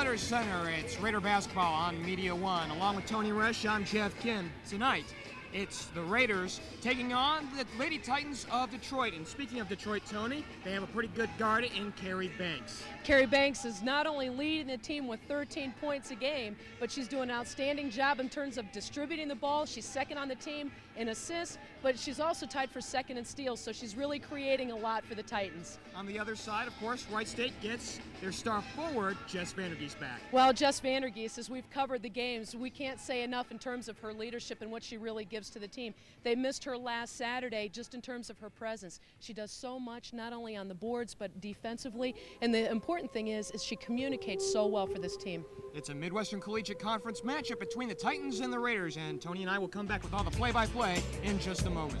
Nutter Center. It's Raider basketball on Media One. Along with Toni Roesch, I'm Geoff Kim. Tonight, it's the Raiders taking on the Lady Titans of Detroit. And speaking of Detroit, Toni, they have a pretty good guard in Carrie Banks. Carrie Banks is not only leading the team with 13 points a game, but she's doing an outstanding job in terms of distributing the ball. She's second on the team in assists, but she's also tied for second in steals, so she's really creating a lot for the Titans. On the other side, of course, Wright State gets their star forward, Jess Vandergeest, back. Well, Jess Vandergeest, as we've covered the games, we can't say enough in terms of her leadership and what she really gives to the team. They missed her last Saturday just in terms of her presence. She does so much, not only on the boards, but defensively, and the important thing is she communicates so well for this team. It's a Midwestern Collegiate Conference matchup between the Titans and the Raiders, and Toni and I will come back with all the play-by-play in just a moment.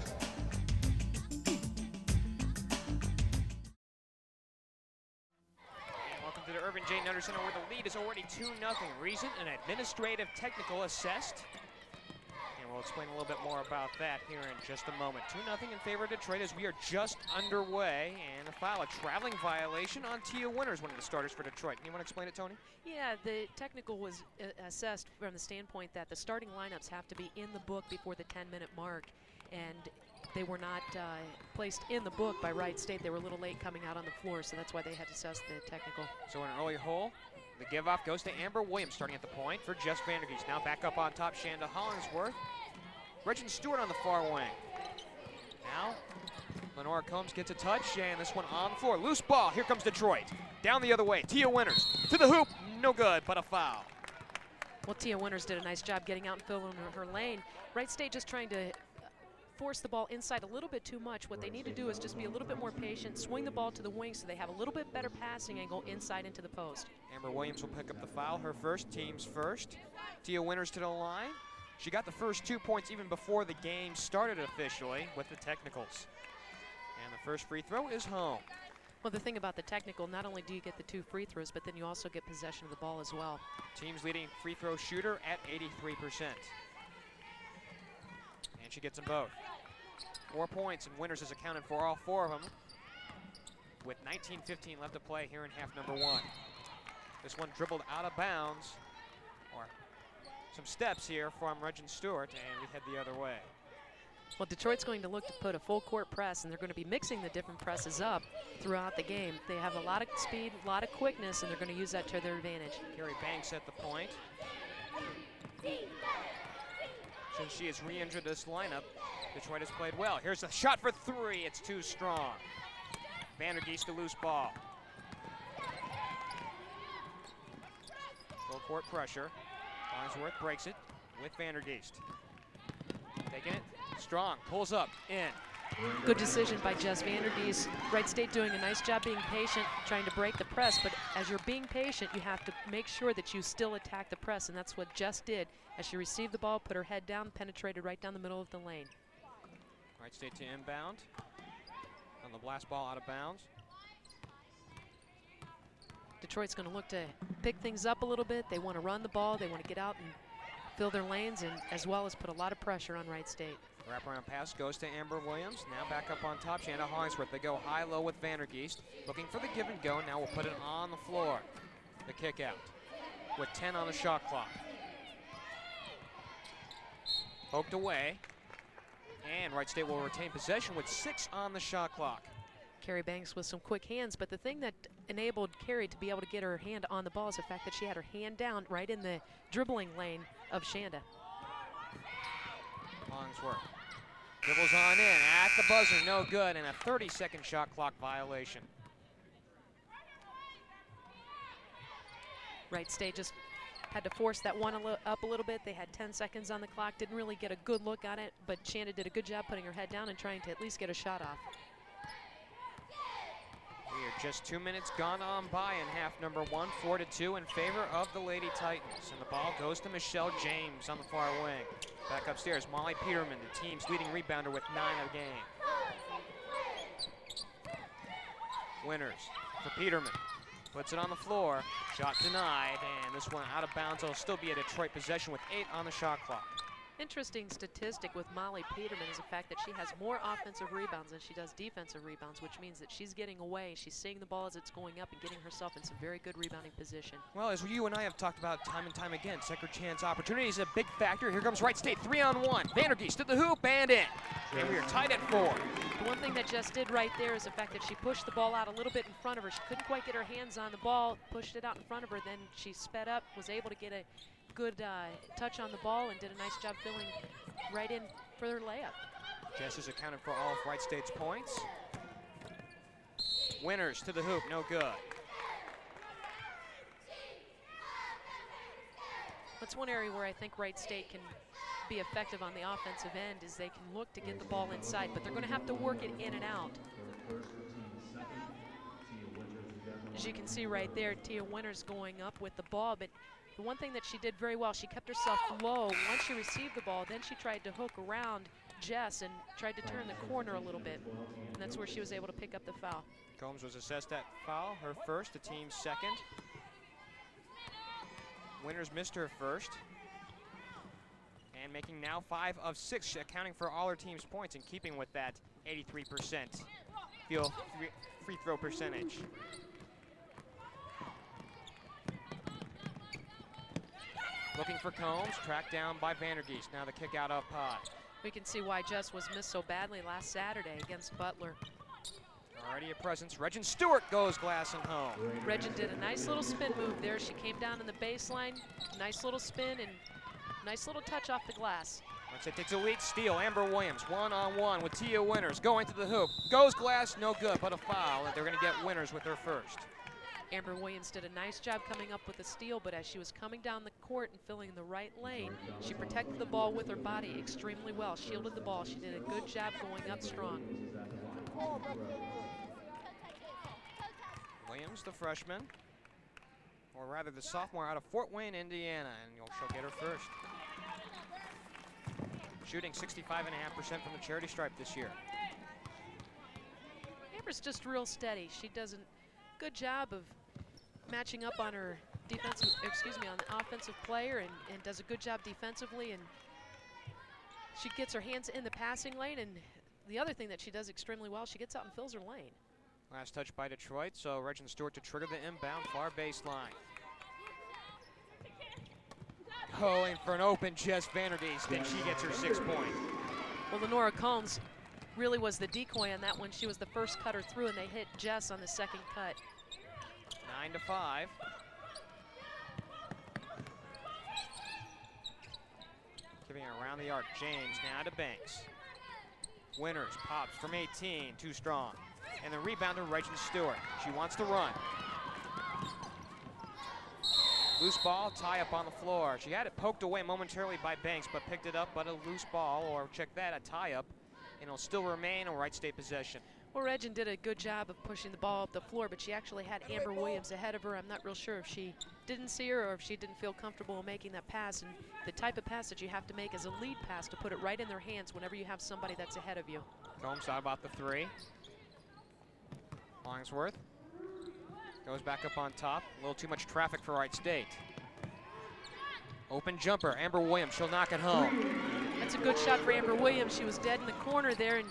Welcome to the Irvin J. Nutter Center, where the lead is already 2-0. Reason, an administrative technical assessed. And we'll explain a little bit more about that here in just a moment. 2-0 in favor of Detroit as we are just underway. And a foul, a traveling violation on Tia Winters, one of the starters for Detroit. Can you want to explain it, Toni? Yeah, the technical was assessed from the standpoint that the starting lineups have to be in the book before the 10-minute mark. And they were not placed in the book by Wright State. They were a little late coming out on the floor, so that's why they had to assess the technical. So an early hole. The give-off goes to Amber Williams, starting at the point for Jess Vandergeest. Now back up on top, Shanda Hollingsworth. Regin Stewart on the far wing. Now, Lenora Combs gets a touch, and this one on the floor. Loose ball, here comes Detroit. Down the other way, Tia Winters to the hoop, no good, but a foul. Well, Tia Winters did a nice job getting out and filling her lane. Wright State just trying to force the ball inside a little bit too much. What they need to do is just be a little bit more patient, swing the ball to the wing so they have a little bit better passing angle inside into the post. Amber Williams will pick up the foul, her first, team's first. Tia Winters to the line. She got the first 2 points even before the game started officially with the technicals. And the first free throw is home. Well, the thing about the technical, not only do you get the 2 free throws, but then you also get possession of the ball as well. Team's leading free throw shooter at 83%. And she gets them both. 4 points, and Winters has accounted for all 4 of them with 19:15 left to play here in half number 1. This one dribbled out of bounds, or some steps here from Regin Stewart, and we head the other way. Well, Detroit's going to look to put a full court press, and they're going to be mixing the different presses up throughout the game. They have a lot of speed, a lot of quickness, and they're going to use that to their advantage. Carrie Banks at the point. Since she has re-entered this lineup, Detroit has played well. Here's a shot for 3. It's too strong. Vandergeest to loose ball. Full court pressure. Farnsworth breaks it with Vandergeest. Taking it, strong, pulls up, in. Good decision by Jess Vandergeest. Wright State doing a nice job being patient, trying to break the press, but as you're being patient, you have to make sure that you still attack the press, and that's what Jess did. As she received the ball, put her head down, penetrated right down the middle of the lane. Wright State to inbound. On the blast ball out of bounds. Detroit's going to look to pick things up a little bit. They want to run the ball. They want to get out and fill their lanes, and as well as put a lot of pressure on Wright State. Wraparound pass goes to Amber Williams. Now back up on top, Shanda Hollingsworth. They go high-low with Vandergeest. Looking for the give and go. Now we'll put it on the floor. The kick out with 10 on the shot clock. Poked away. And Wright State will retain possession with 6 on the shot clock. Carrie Banks with some quick hands, but the thing that enabled Carrie to be able to get her hand on the ball is the fact that she had her hand down right in the dribbling lane of Shanda. Hollingsworth dribbles on in at the buzzer, no good, and a 30-second shot clock violation. Wright State just had to force that one up a little bit. They had 10 seconds on the clock, didn't really get a good look at it, but Shanda did a good job putting her head down and trying to at least get a shot off. We are just 2 minutes gone on by in half number 1, 4-2 in favor of the Lady Titans. And the ball goes to Michelle James on the far wing. Back upstairs, Molly Peterman, the team's leading rebounder with 9 a game. Winters for Peterman. Puts it on the floor. Shot denied, and this one out of bounds. It'll still be a Detroit possession with 8 on the shot clock. Interesting statistic with Molly Peterman is the fact that she has more offensive rebounds than she does defensive rebounds, which means that she's getting away, she's seeing the ball as it's going up and getting herself in some very good rebounding position. Well, as you and I have talked about time and time again, second chance opportunity is a big factor. Here comes Wright State, 3-on-1. Vandergeest to the hoop and in. And we are tied at 4. The one thing that Jess did right there is the fact that she pushed the ball out a little bit in front of her. She couldn't quite get her hands on the ball, pushed it out in front of her, then she sped up, was able to get a good touch on the ball and did a nice job filling right in for their layup. Jess has accounted for all of Wright State's points. Winters to the hoop, no good. That's one area where I think Wright State can be effective on the offensive end is they can look to get the ball inside, but they're going to have to work it in and out. As you can see right there, Tia Winters going up with the ball, but the one thing that she did very well, she kept herself low. Once she received the ball, then she tried to hook around Jess and tried to turn the corner a little bit. And that's where she was able to pick up the foul. Combs was assessed that foul, her first, the team's second. Winters missed her first. And making now 5 of 6, accounting for all her team's points and keeping with that 83% free throw percentage. Looking for Combs, tracked down by Vandergeest. Now the kick out up high. We can see why Jess was missed so badly last Saturday against Butler. Already a presence. Regin Stewart goes glass and home. Regin did a nice little spin move there. She came down in the baseline, nice little spin and nice little touch off the glass. Once it takes a lead, steal. Amber Williams, one-on-one with Tia Winters, going to the hoop. Goes glass, no good, but a foul, and they're going to get Winters with her first. Amber Williams did a nice job coming up with the steal, but as she was coming down the court and filling the right lane, she protected the ball with her body extremely well, shielded the ball. She did a good job going up strong. Williams, the freshman, or rather the sophomore out of Fort Wayne, Indiana, and she'll get her first. Shooting 65.5% from the charity stripe this year. Amber's just real steady. She does a good job of matching up on her defensive, on the offensive player and does a good job defensively, and she gets her hands in the passing lane, and the other thing that she does extremely well, she gets out and fills her lane. Last touch by Detroit, so Regin Stewart to trigger the inbound far baseline. Going for an open Jess Vandergeest, and she gets her 6 point. Well, Lenora Combs really was the decoy on that one. She was the first cutter through, and they hit Jess on the second cut. 9-5. Giving it around the arc. James now to Banks. Winters pops from 18, too strong. And the rebounder, Regin Stewart. She wants to run. Loose ball, tie up on the floor. She had it poked away momentarily by Banks, but picked it up, but a loose ball, or check that, a tie up, and it'll still remain a Wright State possession. Well, Regin did a good job of pushing the ball up the floor, but she actually had Amber Williams ahead of her. I'm not real sure if she didn't see her or if she didn't feel comfortable making that pass. And the type of pass that you have to make is a lead pass to put it right in their hands whenever you have somebody that's ahead of you. Combs out about the 3. Longsworth goes back up on top. A little too much traffic for Wright State. Open jumper, Amber Williams, she'll knock it home. That's a good shot for Amber Williams. She was dead in the corner there, and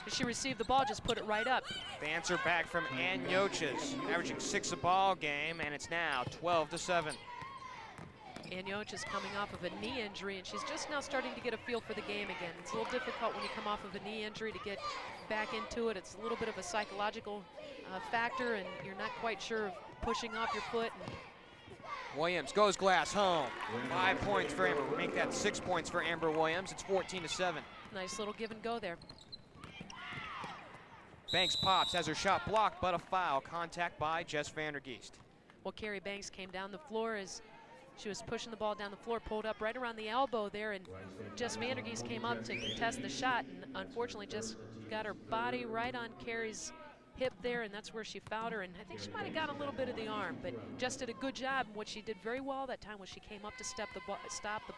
as she received the ball, just put it right up. The answer back from Ann Yoches, averaging 6 a ball game, and it's now 12-7. Ann Yoches coming off of a knee injury, and she's just now starting to get a feel for the game again. It's a little difficult when you come off of a knee injury to get back into it. It's a little bit of a psychological factor, and you're not quite sure of pushing off your foot. Williams goes glass home. 5 points for Amber. We make that 6 points for Amber Williams. It's 14-7. Nice little give and go there. Banks pops, has her shot blocked, but a foul. Contact by Jess Vandergeest. Well, Carrie Banks came down the floor as she was pushing the ball down the floor, pulled up right around the elbow there, and Jess Vandergeest came up to contest the shot, and unfortunately just got her body right on Carrie's hip there, and that's where she fouled her, and I think she might have got a little bit of the arm, but Jess did a good job. What she did very well that time was she came up to stop the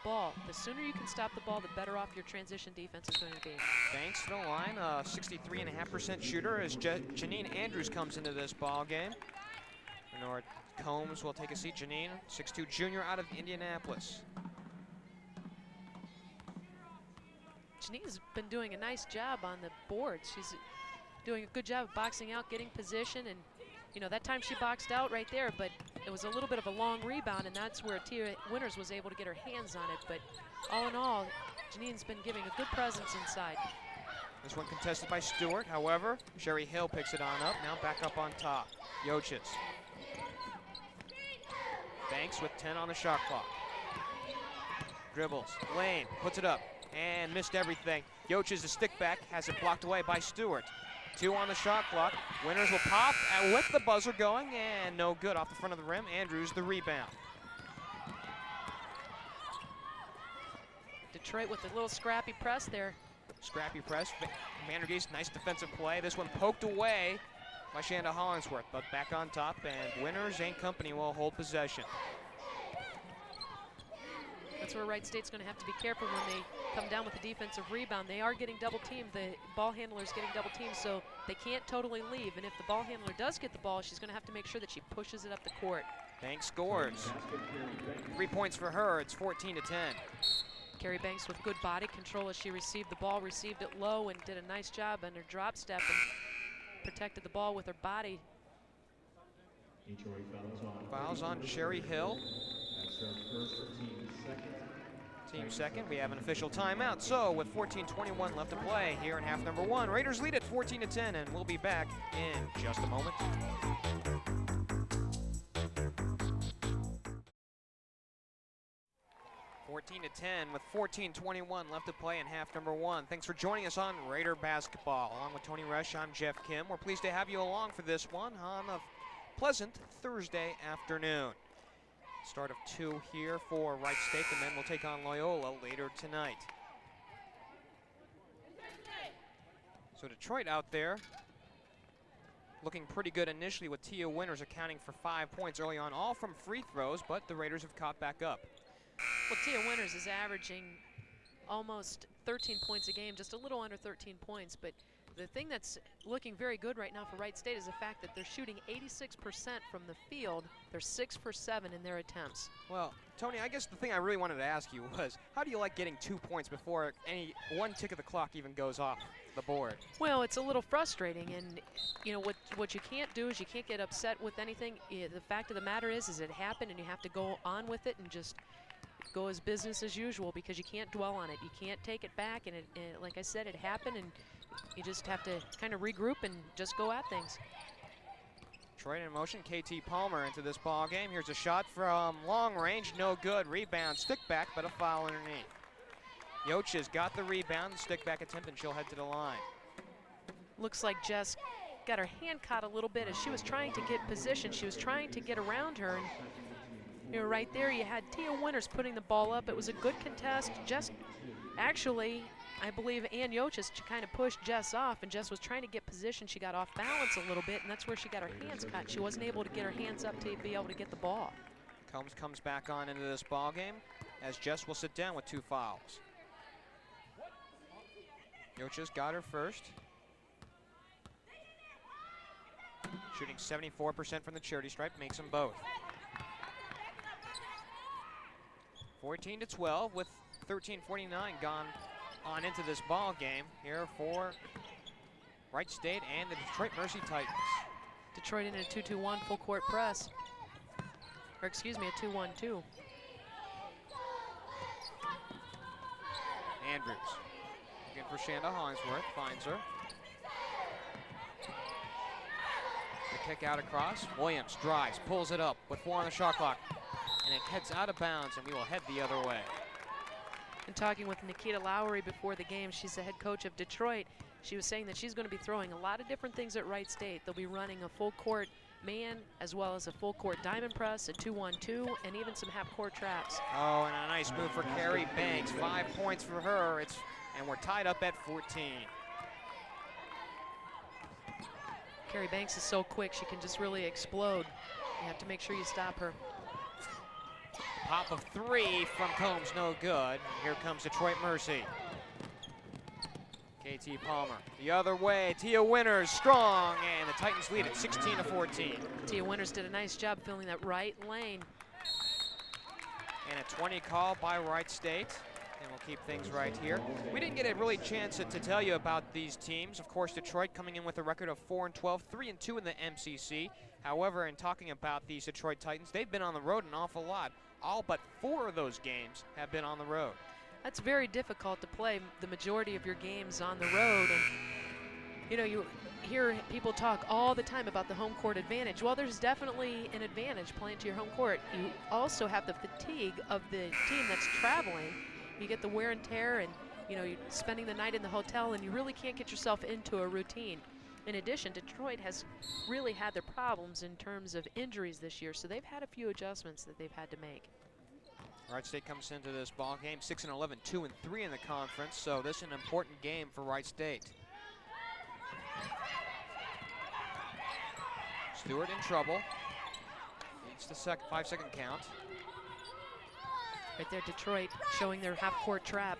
ball. The sooner you can stop the ball, the better off your transition defense is going to be. Banks to the line, 63.5% shooter as Janine Andrews comes into this ball game. Renard Combs will take a seat. Janine, 6'2" junior out of Indianapolis. Janine's been doing a nice job on the boards. She's doing a good job of boxing out, getting position, and you know, that time she boxed out right there, but it was a little bit of a long rebound, and that's where Tia Winters was able to get her hands on it. But all in all, Janine's been giving a good presence inside. This one contested by Stewart. However, Sherry Hill picks it on up. Now back up on top. Roesch. Banks with 10 on the shot clock. Dribbles. Lane puts it up and missed everything. Roesch is a stick back, has it blocked away by Stewart. 2 on the shot clock. Winters will pop with the buzzer going, and no good off the front of the rim. Andrews the rebound. Detroit with a little scrappy press there. Scrappy press. Vandergeest, nice defensive play. This one poked away by Shanda Hollingsworth, but back on top, and Winters and company will hold possession. That's where Wright State's going to have to be careful when they come down with a defensive rebound. They are getting double teamed. The ball handler's getting double teamed, so they can't totally leave. And if the ball handler does get the ball, she's going to have to make sure that she pushes it up the court. Banks scores. 3 points for her. It's 14-10. Carrie Banks with good body control as she received the ball, received it low, and did a nice job on her drop step and protected the ball with her body. Fouls on Sherry Hill. Team second. We have an official timeout. So with 14:21 left to play here in half number 1, Raiders lead at 14-10, and we'll be back in just a moment. With 14:21 left to play in half number 1. Thanks for joining us on Raider Basketball. Along with Toni Roesch, I'm Geoff Kim. We're pleased to have you along for this one on a pleasant Thursday afternoon. Start of 2 here for Wright State. The men will take on Loyola later tonight. So Detroit out there looking pretty good initially, with Tia Winters accounting for 5 points early on, all from free throws, but the Raiders have caught back up. Well, Tia Winters is averaging almost 13 points a game, just a little under 13 points. But the thing that's looking very good right now for Wright State is the fact that they're shooting 86% from the field. They're 6 for 7 in their attempts. Well, Toni, I guess the thing I really wanted to ask you was, how do you like getting 2 points before any one tick of the clock even goes off the board? Well, it's a little frustrating, and you know what you can't do is you can't get upset with anything. The fact of the matter is it happened, and you have to go on with it and just go as business as usual, because you can't dwell on it. You can't take it back, and like I said, it happened, and you just have to kind of regroup and just go at things. Detroit in motion. KT Palmer into this ball game. Here's a shot from long range, no good. Rebound, stick back, but a foul underneath. Roesch has got the rebound, stick back attempt, and she'll head to the line. Looks like Jess got her hand caught a little bit as she was trying to get position. She was trying to get around her, and you know, right there you had Tia Winters putting the ball up. It was a good contest. Jess, actually, I believe Ann Roesch kind of pushed Jess off, and Jess was trying to get position. She got off balance a little bit, and that's where she got her hands caught. She wasn't able to get her hands up to be able to get the ball. Combs comes back on into this ball game as Jess will sit down with 2 fouls. Roesch got her first. Shooting 74% from the charity stripe, makes them both. 14-12 with 13:49 gone on into this ball game here for Wright State and the Detroit Mercy Titans. Detroit in a 2-2-1 full court press. Or excuse me, a 2-1-2. Andrews looking for Shanda Hollingsworth, finds her. The kick out across. Williams drives, pulls it up with 4 on the shot clock, and it heads out of bounds, and we will head the other way. And talking with Nikita Lowry before the game, she's the head coach of Detroit. She was saying that she's going to be throwing a lot of different things at Wright State. They'll be running a full court man as well as a full court diamond press, a 2-1-2, and even some half court traps. Oh, and a nice move for Carrie Banks. 5 points for her, and we're tied up at 14. Carrie Banks is so quick, she can just really explode. You have to make sure you stop her. Pop of 3 from Combs, no good. Here comes Detroit Mercy. KT Palmer the other way. Tia Winters strong, and the Titans lead at 16-14. Tia Winters did a nice job filling that right lane. And a 20 call by Wright State. And we'll keep things right here. We didn't get a really chance to tell you about these teams. Of course, Detroit coming in with a record of 4-12, 3-2 in the MCC. However, in talking about these Detroit Titans, they've been on the road an awful lot. All but 4 of those games have been on the road. That's very difficult to play the majority of your games on the road. And, you know, you hear people talk all the time about the home court advantage. Well, there's definitely an advantage playing to your home court. You also have the fatigue of the team that's traveling. You get the wear and tear, and you know, you're spending the night in the hotel, and you really can't get yourself into a routine. In addition, Detroit has really had their problems in terms of injuries this year, so they've had a few adjustments that they've had to make. Wright State comes into this ball game 6-11, 2-3 in the conference, so this is an important game for Wright State. Stewart in trouble. Needs the 5-second count. Right there, Detroit showing their half-court trap.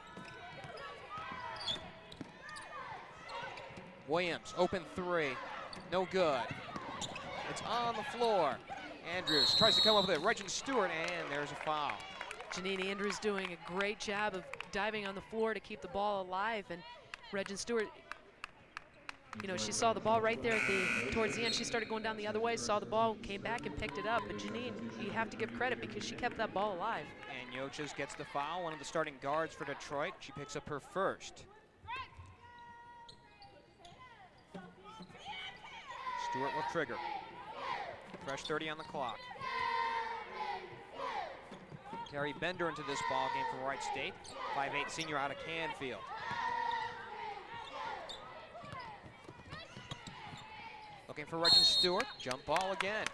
Williams, open 3, no good. It's on the floor. Andrews tries to come up with it. Regin Stewart, and there's a foul. Janine Andrews doing a great job of diving on the floor to keep the ball alive, and Regin Stewart, you know, she saw the ball right there at towards the end. She started going down the other way, saw the ball, came back and picked it up. But Janine, you have to give credit because she kept that ball alive. And Yoches gets the foul, one of the starting guards for Detroit. She picks up her first. Stewart will trigger. Fresh 30 on the clock. Carrie Bender into this ball game for Wright State. 5'8" senior out of Canfield. Looking for Regin Stewart. Jump ball again.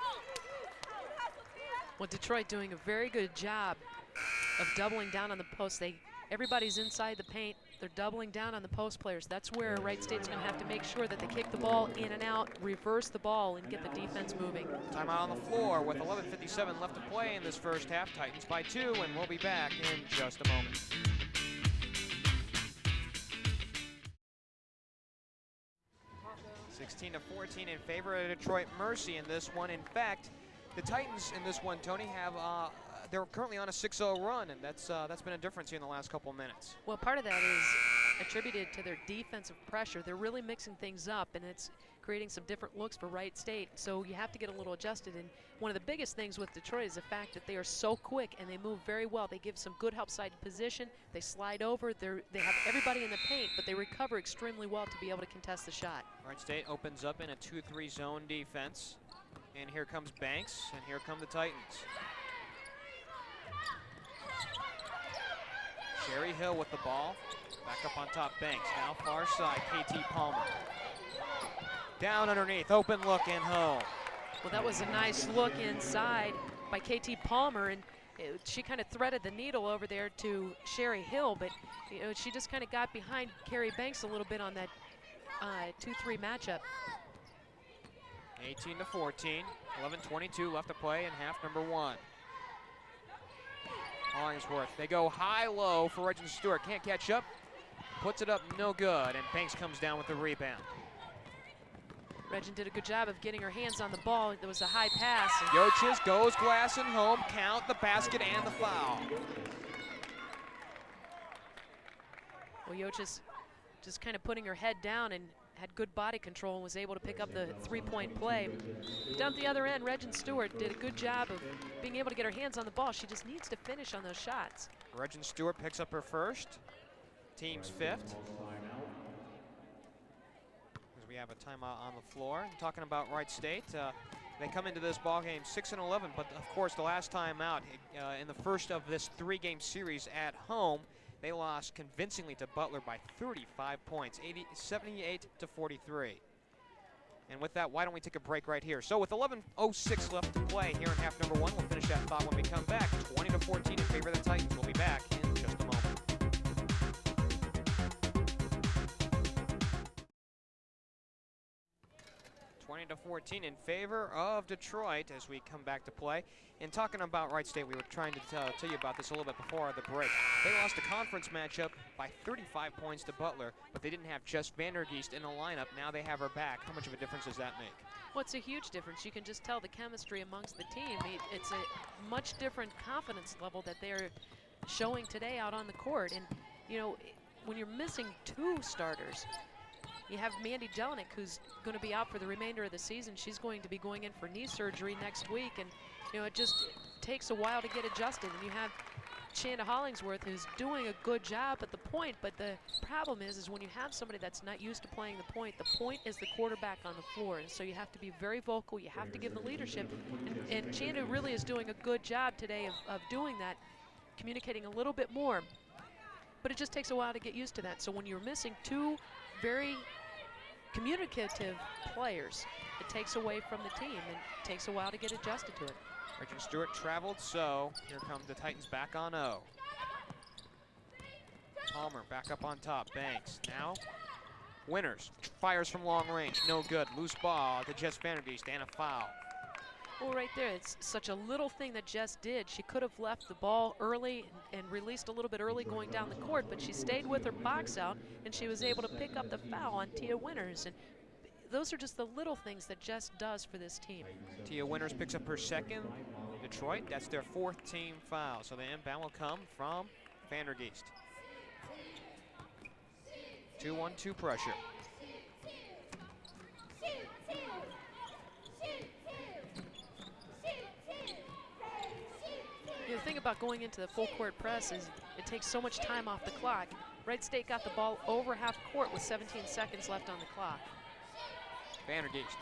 Well, Detroit doing a very good job of doubling down on the post. Everybody's inside the paint. They're doubling down on the post players. That's where Wright State's going to have to make sure that they kick the ball in and out, reverse the ball, and get the defense moving. Timeout on the floor with 11:57 left to play in this first half. Titans by 2, and we'll be back in just a moment. (16-14) in favor of Detroit Mercy in this one. In fact, the Titans in this one, Toni, have they're currently on a 6-0 run, and that's been a difference here in the last couple of minutes. Well, part of that is attributed to their defensive pressure. They're really mixing things up, and it's creating some different looks for Wright State. So you have to get a little adjusted. And one of the biggest things with Detroit is the fact that they are so quick and they move very well. They give some good help side position. They slide over. They have everybody in the paint, but they recover extremely well to be able to contest the shot. Wright State opens up in a 2-3 zone defense. And here comes Banks, and here come the Titans. Sherry Hill with the ball. Back up on top, Banks. Now far side, KT Palmer. Down underneath, open look and home. Well, that was a nice look inside by KT Palmer, and she kind of threaded the needle over there to Sherry Hill, but you know, she just kind of got behind Carrie Banks a little bit on that 2-3 matchup. 18-14, 11:22 left to play in half number 1. Hollingsworth, they go high-low for Regin Stewart. Can't catch up, puts it up, no good, and Banks comes down with the rebound. Regin did a good job of getting her hands on the ball. There was a high pass. Yoches goes glass and home, count the basket and the foul. Well, Yoches just kind of putting her head down and had good body control and was able to pick up the three-point play. Down at the other end, Regin Stewart did a good job of being able to get her hands on the ball. She just needs to finish on those shots. Regin Stewart picks up her first, team's 5th. As we have a timeout on the floor. And talking about Wright State, they come into this ball game 6-11, but of course the last time out in the first of this 3-game series at home, they lost convincingly to Butler by 35 points, 78-43. And with that, why don't we take a break right here? So with 11:06 left to play here in half number 1, we'll finish that thought when we come back. 20-14 in favor of the Titans. We'll be back in just a moment. 20-14 in favor of Detroit as we come back to play. And talking about Wright State, we were trying to tell you about this a little bit before the break. They lost a conference matchup by 35 points to Butler, but they didn't have Jess Vandergeest in the lineup. Now they have her back. How much of a difference does that make? Well, it's a huge difference. You can just tell the chemistry amongst the team. It's a much different confidence level that they're showing today out on the court. And, you know, when you're missing 2 starters, you have Mandy Jelinek, who's going to be out for the remainder of the season. She's going to be going in for knee surgery next week. And, you know, it just takes a while to get adjusted. And you have Shanda Hollingsworth, who's doing a good job at the point, but the problem is when you have somebody that's not used to playing the point is the quarterback on the floor, and so you have to be very vocal, you have to give the leadership, and Shanda really is doing a good job today of doing that, communicating a little bit more, but it just takes a while to get used to that. So when you're missing 2 very communicative players, it takes away from the team, and it takes a while to get adjusted to it. Regent Stewart traveled, so here come the Titans back on O. Palmer back up on top. Banks now. Winters fires from long range. No good. Loose ball to Jess Vandergeest and a foul. Well, right there, it's such a little thing that Jess did. She could have left the ball early and released a little bit early going down the court, but she stayed with her box out, and she was able to pick up the foul on Tia Winters. And those are just the little things that Jess does for this team. Tia Winters picks up her 2nd. Detroit, that's their 4th team foul. So the inbound will come from Vandergeest. 2-1-2 pressure. The thing about going into the full court press is it takes so much time off the clock. Wright State got the ball over half court with 17 seconds left on the clock. Vandergeest.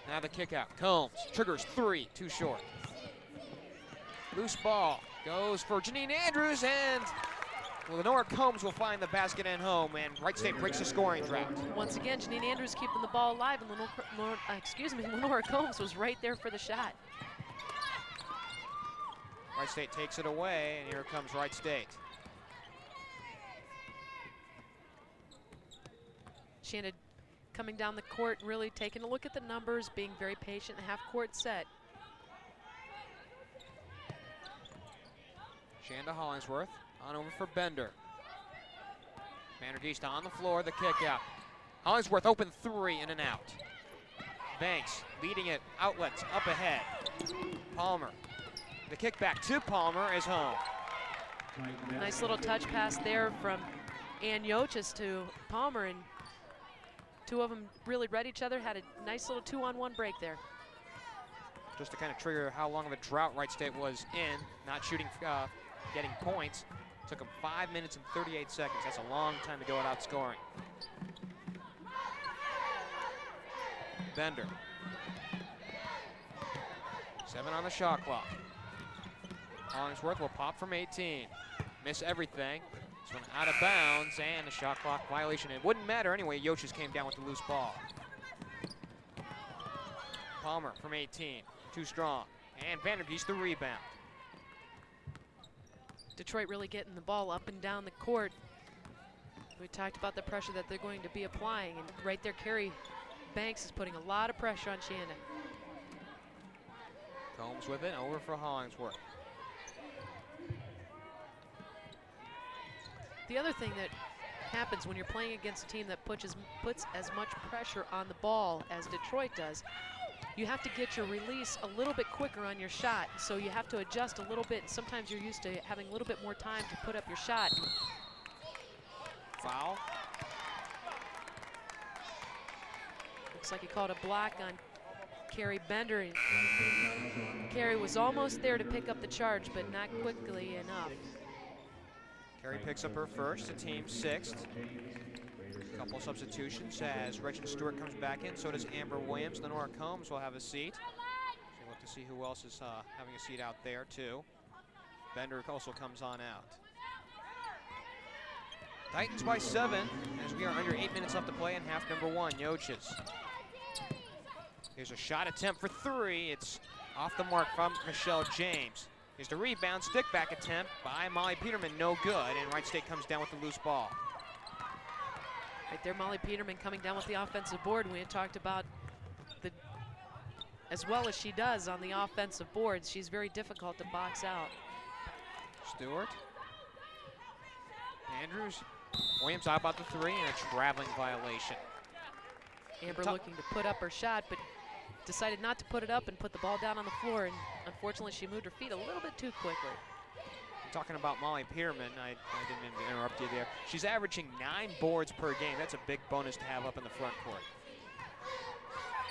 Now the kick out. Combs triggers 3, too short. Loose ball goes for Janine Andrews, and Lenora Combs will find the basket and home, and Wright State breaks the scoring drought. Once again, Janine Andrews keeping the ball alive, and Lenora Combs was right there for the shot. Wright State takes it away, and here comes Wright State. Shanda coming down the court, really taking a look at the numbers, being very patient, half-court set. Shanda Hollingsworth on over for Bender. Vandergeest on the floor, the kick out. Hollingsworth open 3 in and out. Banks leading it, outlets up ahead. Palmer, the kick back to Palmer is home. Nice little touch pass there from Ann Yochis to Palmer, and 2 of them really read each other, had a nice little 2-on-1 break there. Just to kind of trigger how long of a drought Wright State was in, not shooting, getting points. Took them 5 minutes and 38 seconds. That's a long time to go without scoring. Bender. 7 on the shot clock. Hollingsworth will pop from 18. Miss everything. This one out of bounds and a shot clock violation. It wouldn't matter anyway. Yochis came down with the loose ball. Palmer from 18. Too strong. And Vandergeest the rebound. Detroit really getting the ball up and down the court. We talked about the pressure that they're going to be applying, and right there Carrie Banks is putting a lot of pressure on Shanda. Combs with it, over for Hollingsworth. The other thing that happens when you're playing against a team that puts as much pressure on the ball as Detroit does, you have to get your release a little bit quicker on your shot. So you have to adjust a little bit. Sometimes you're used to having a little bit more time to put up your shot. Foul. Looks like he called a block on Carrie Bender. And Carrie was almost there to pick up the charge, but not quickly enough. Carrie picks up her first, a team 6th. Couple substitutions as Regent Stewart comes back in. So does Amber Williams. Lenora Combs will have a seat. So we'll look to see who else is having a seat out there too. Bender also comes on out. Titans by 7 as we are under 8 minutes left to play in half number 1. Yochis. Here's a shot attempt for 3. It's off the mark from Michelle James. Here's the rebound, stick back attempt by Molly Peterman, no good, and Wright State comes down with the loose ball. Right there, Molly Peterman coming down with the offensive board. We had talked about as well as she does on the offensive boards, she's very difficult to box out. Stewart. Andrews. Williams out about the 3 and a traveling violation. Amber looking to put up her shot, but decided not to put it up and put the ball down on the floor, and unfortunately she moved her feet a little bit too quickly. Talking about Molly Peterman, I didn't mean to interrupt you there. She's averaging 9 boards per game. That's a big bonus to have up in the front court.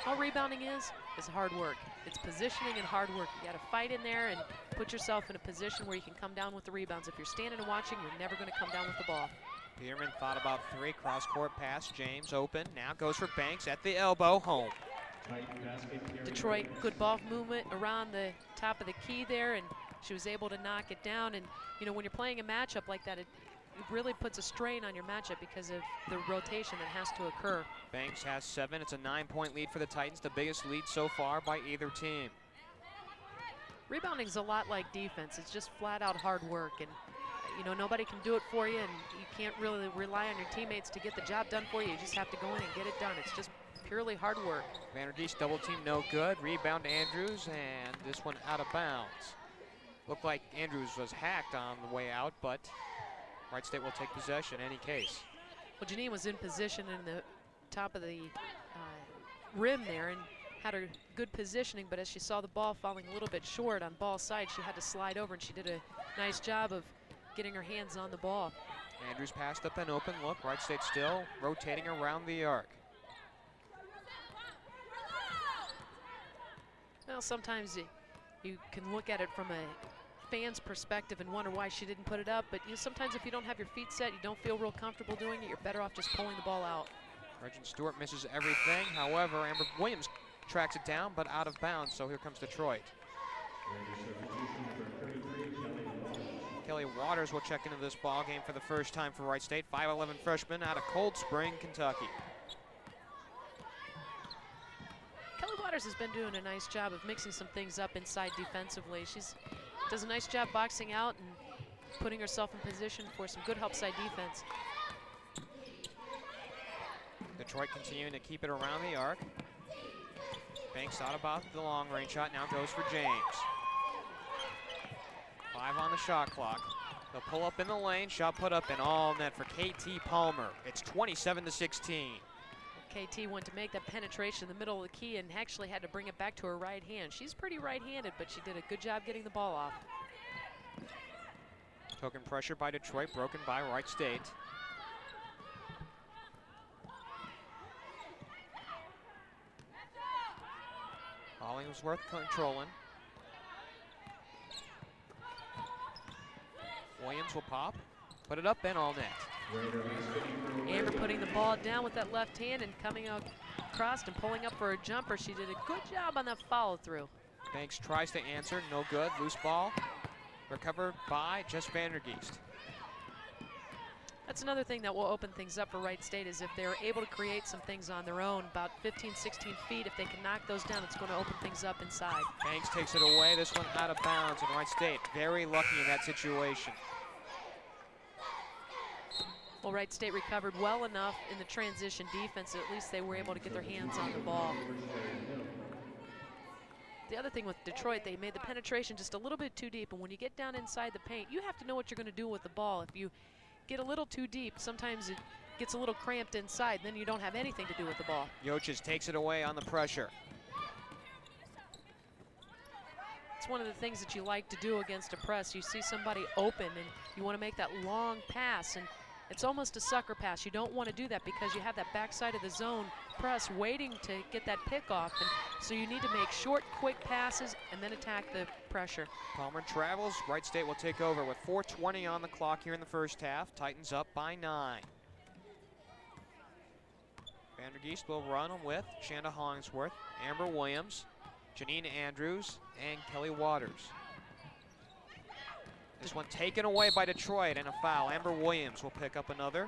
All rebounding is hard work. It's positioning and hard work. You got to fight in there and put yourself in a position where you can come down with the rebounds. If you're standing and watching, you're never going to come down with the ball. Peterman thought about 3, cross-court pass. James open, now goes for Banks at the elbow, home. Detroit, good ball movement around the top of the key there, and she was able to knock it down. And you know, when you're playing a matchup like that, it really puts a strain on your matchup because of the rotation that has to occur. Banks has 7. It's a 9-point lead for the Titans, the biggest lead so far by either team. Rebounding's a lot like defense. It's just flat out hard work, and you know, nobody can do it for you, and you can't really rely on your teammates to get the job done for you. You just have to go in and get it done. It's just purely hard work. Vandergeest double team, no good. Rebound Andrews, and this one out of bounds. Looked like Andrews was hacked on the way out, but Wright State will take possession in any case. Well, Janine was in position in the top of the rim there and had her good positioning, but as she saw the ball falling a little bit short on ball side, she had to slide over, and she did a nice job of getting her hands on the ball. Andrews passed up an open look. Wright State still rotating around the arc. Well, sometimes you can look at it from a fan's perspective and wonder why she didn't put it up, but you know, sometimes if you don't have your feet set, you don't feel real comfortable doing it, you're better off just pulling the ball out. Regin Stewart misses everything. However, Amber Williams tracks it down, but out of bounds, so here comes Detroit. Kelly Waters will check into this ball game for the first time for Wright State. 5'11" freshman out of Cold Spring, Kentucky. Kelly Waters has been doing a nice job of mixing some things up inside defensively. She does a nice job boxing out and putting herself in position for some good help side defense. Detroit continuing to keep it around the arc. Banks thought about the long range shot, now goes for James. 5 on the shot clock. They'll pull up in the lane, shot put up in all net for KT Palmer. It's 27-16. KT went to make that penetration in the middle of the key and actually had to bring it back to her right hand. She's pretty right-handed, but she did a good job getting the ball off. Token pressure by Detroit, broken by Wright State. Hollingsworth controlling. Williams will pop, put it up and all net. Amber putting the ball down with that left hand and coming across and pulling up for a jumper. She did a good job on that follow through. Banks tries to answer, no good, loose ball. Recovered by Jess Vandergeest. That's another thing that will open things up for Wright State is if they're able to create some things on their own, about 15, 16 feet, if they can knock those down, it's going to open things up inside. Banks takes it away, this one out of bounds, and Wright State very lucky in that situation. Well, Wright State recovered well enough in the transition defense, at least they were able to get their hands on the ball. The other thing with Detroit, they made the penetration just a little bit too deep, and when you get down inside the paint, you have to know what you're going to do with the ball. If you get a little too deep, sometimes it gets a little cramped inside, then you don't have anything to do with the ball. Yochis takes it away on the pressure. It's one of the things that you like to do against a press. You see somebody open and you want to make that long pass, and it's almost a sucker pass. You don't want to do that because you have that backside of the zone press waiting to get that pick off, and so you need to make short, quick passes and then attack the pressure. Palmer travels. Wright State will take over with 4:20 on the clock here in the first half. Titans up by 9. Vandergeest will run with Shanda Hollingsworth, Amber Williams, Janine Andrews, and Kelly Waters. This one taken away by Detroit and a foul. Amber Williams will pick up another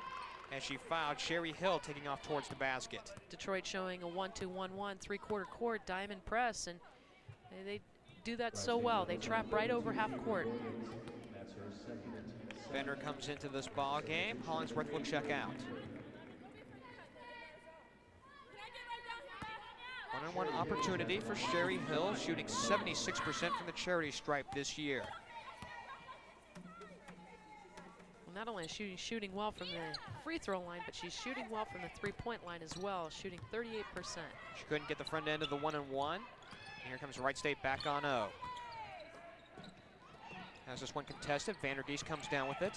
as she fouled Sherry Hill, taking off towards the basket. Detroit showing a 1-2-1-1 three-quarter court diamond press, and they do that so well. They trap right over half court. Bender comes into this ball game. Hollingsworth will check out. One-on-one opportunity for Sherry Hill, shooting 76% from the charity stripe this year. Not only is she shooting well from the free throw line, but she's shooting well from the three-point line as well, shooting 38%. She couldn't get the front end of the 1-and-1. Here comes Wright State back on 0. Has this one contested. Vandergeest comes down with it.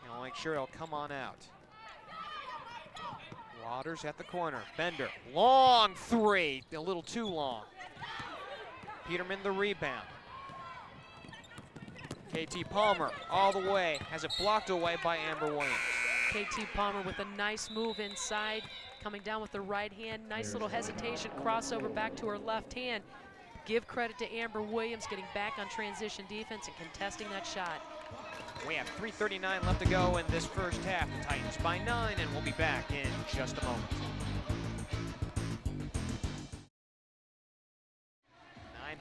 And I'll make sure it'll come on out. Waters at the corner. Bender, long three, a little too long. Peterman the rebound. KT Palmer all the way, has it blocked away by Amber Williams. KT Palmer with a nice move inside, coming down with the right hand. Nice little hesitation, crossover back to her left hand. Give credit to Amber Williams getting back on transition defense and contesting that shot. We have 3:39 left to go in this first half. The Titans by 9, and we'll be back in just a moment.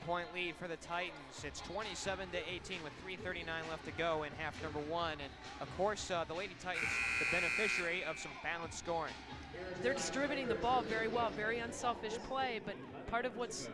9-point lead for the Titans. It's 27-18 with 3:39 left to go in half number 1. And of course, the Lady Titans, the beneficiary of some balanced scoring. They're distributing the ball very well, very unselfish play, but part of what's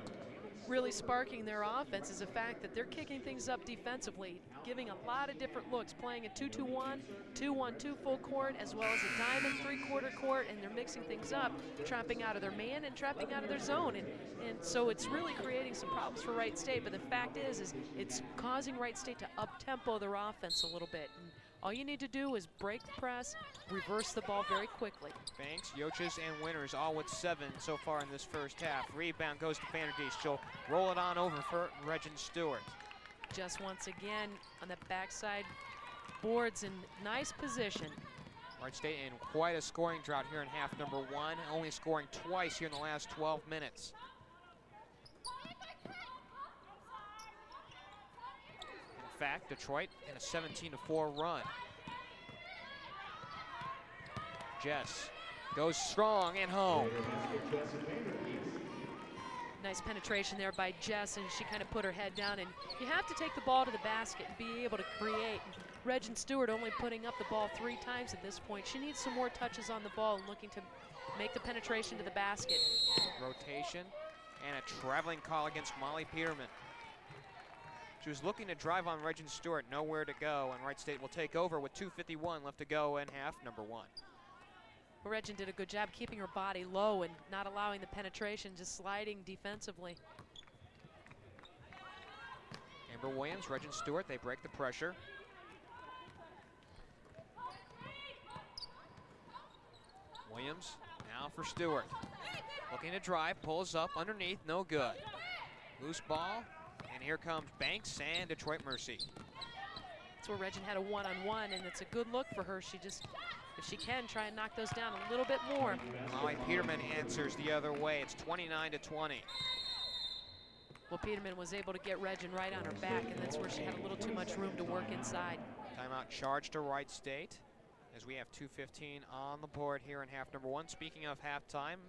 really sparking their offense is the fact that they're kicking things up defensively, giving a lot of different looks, playing a 2-2-1, 2-1-2 full court, as well as a diamond 3-quarter court, and they're mixing things up, trapping out of their man and trapping out of their zone. And so it's really creating some problems for Wright State, but the fact is it's causing Wright State to up-tempo their offense a little bit. And all you need to do is break the press, reverse the ball very quickly. Banks, Yoches, and Winters all with 7 so far in this first half. Rebound goes to Vandergeest. She'll roll it on over for Regin Stewart. Just once again on the backside boards in nice position. Wright State in quite a scoring drought here in half number 1, only scoring twice here in the last 12 minutes. In fact, Detroit in a 17-4 run. Jess goes strong and home. Nice penetration there by Jess, and she kind of put her head down. And you have to take the ball to the basket and be able to create. Regin Stewart only putting up the ball 3 times at this point. She needs some more touches on the ball and looking to make the penetration to the basket. Rotation and a traveling call against Molly Peterman. She was looking to drive on Regin Stewart, nowhere to go, and Wright State will take over with 2:51 left to go in half number 1. Well, Regin did a good job keeping her body low and not allowing the penetration, just sliding defensively. Amber Williams, Regin Stewart, they break the pressure. Williams now for Stewart. Looking to drive, pulls up underneath, no good. Loose ball. And here comes Banks and Detroit Mercy. That's where Regin had a one-on-one, and it's a good look for her. She just, if she can, try and knock those down a little bit more. Molly Peterman answers the other way. It's 29-20. Well, Peterman was able to get Regin right on her back, and that's where she had a little too much room to work inside. Timeout charge to Wright State as we have 2:15 on the board here in half number 1. Speaking of halftime,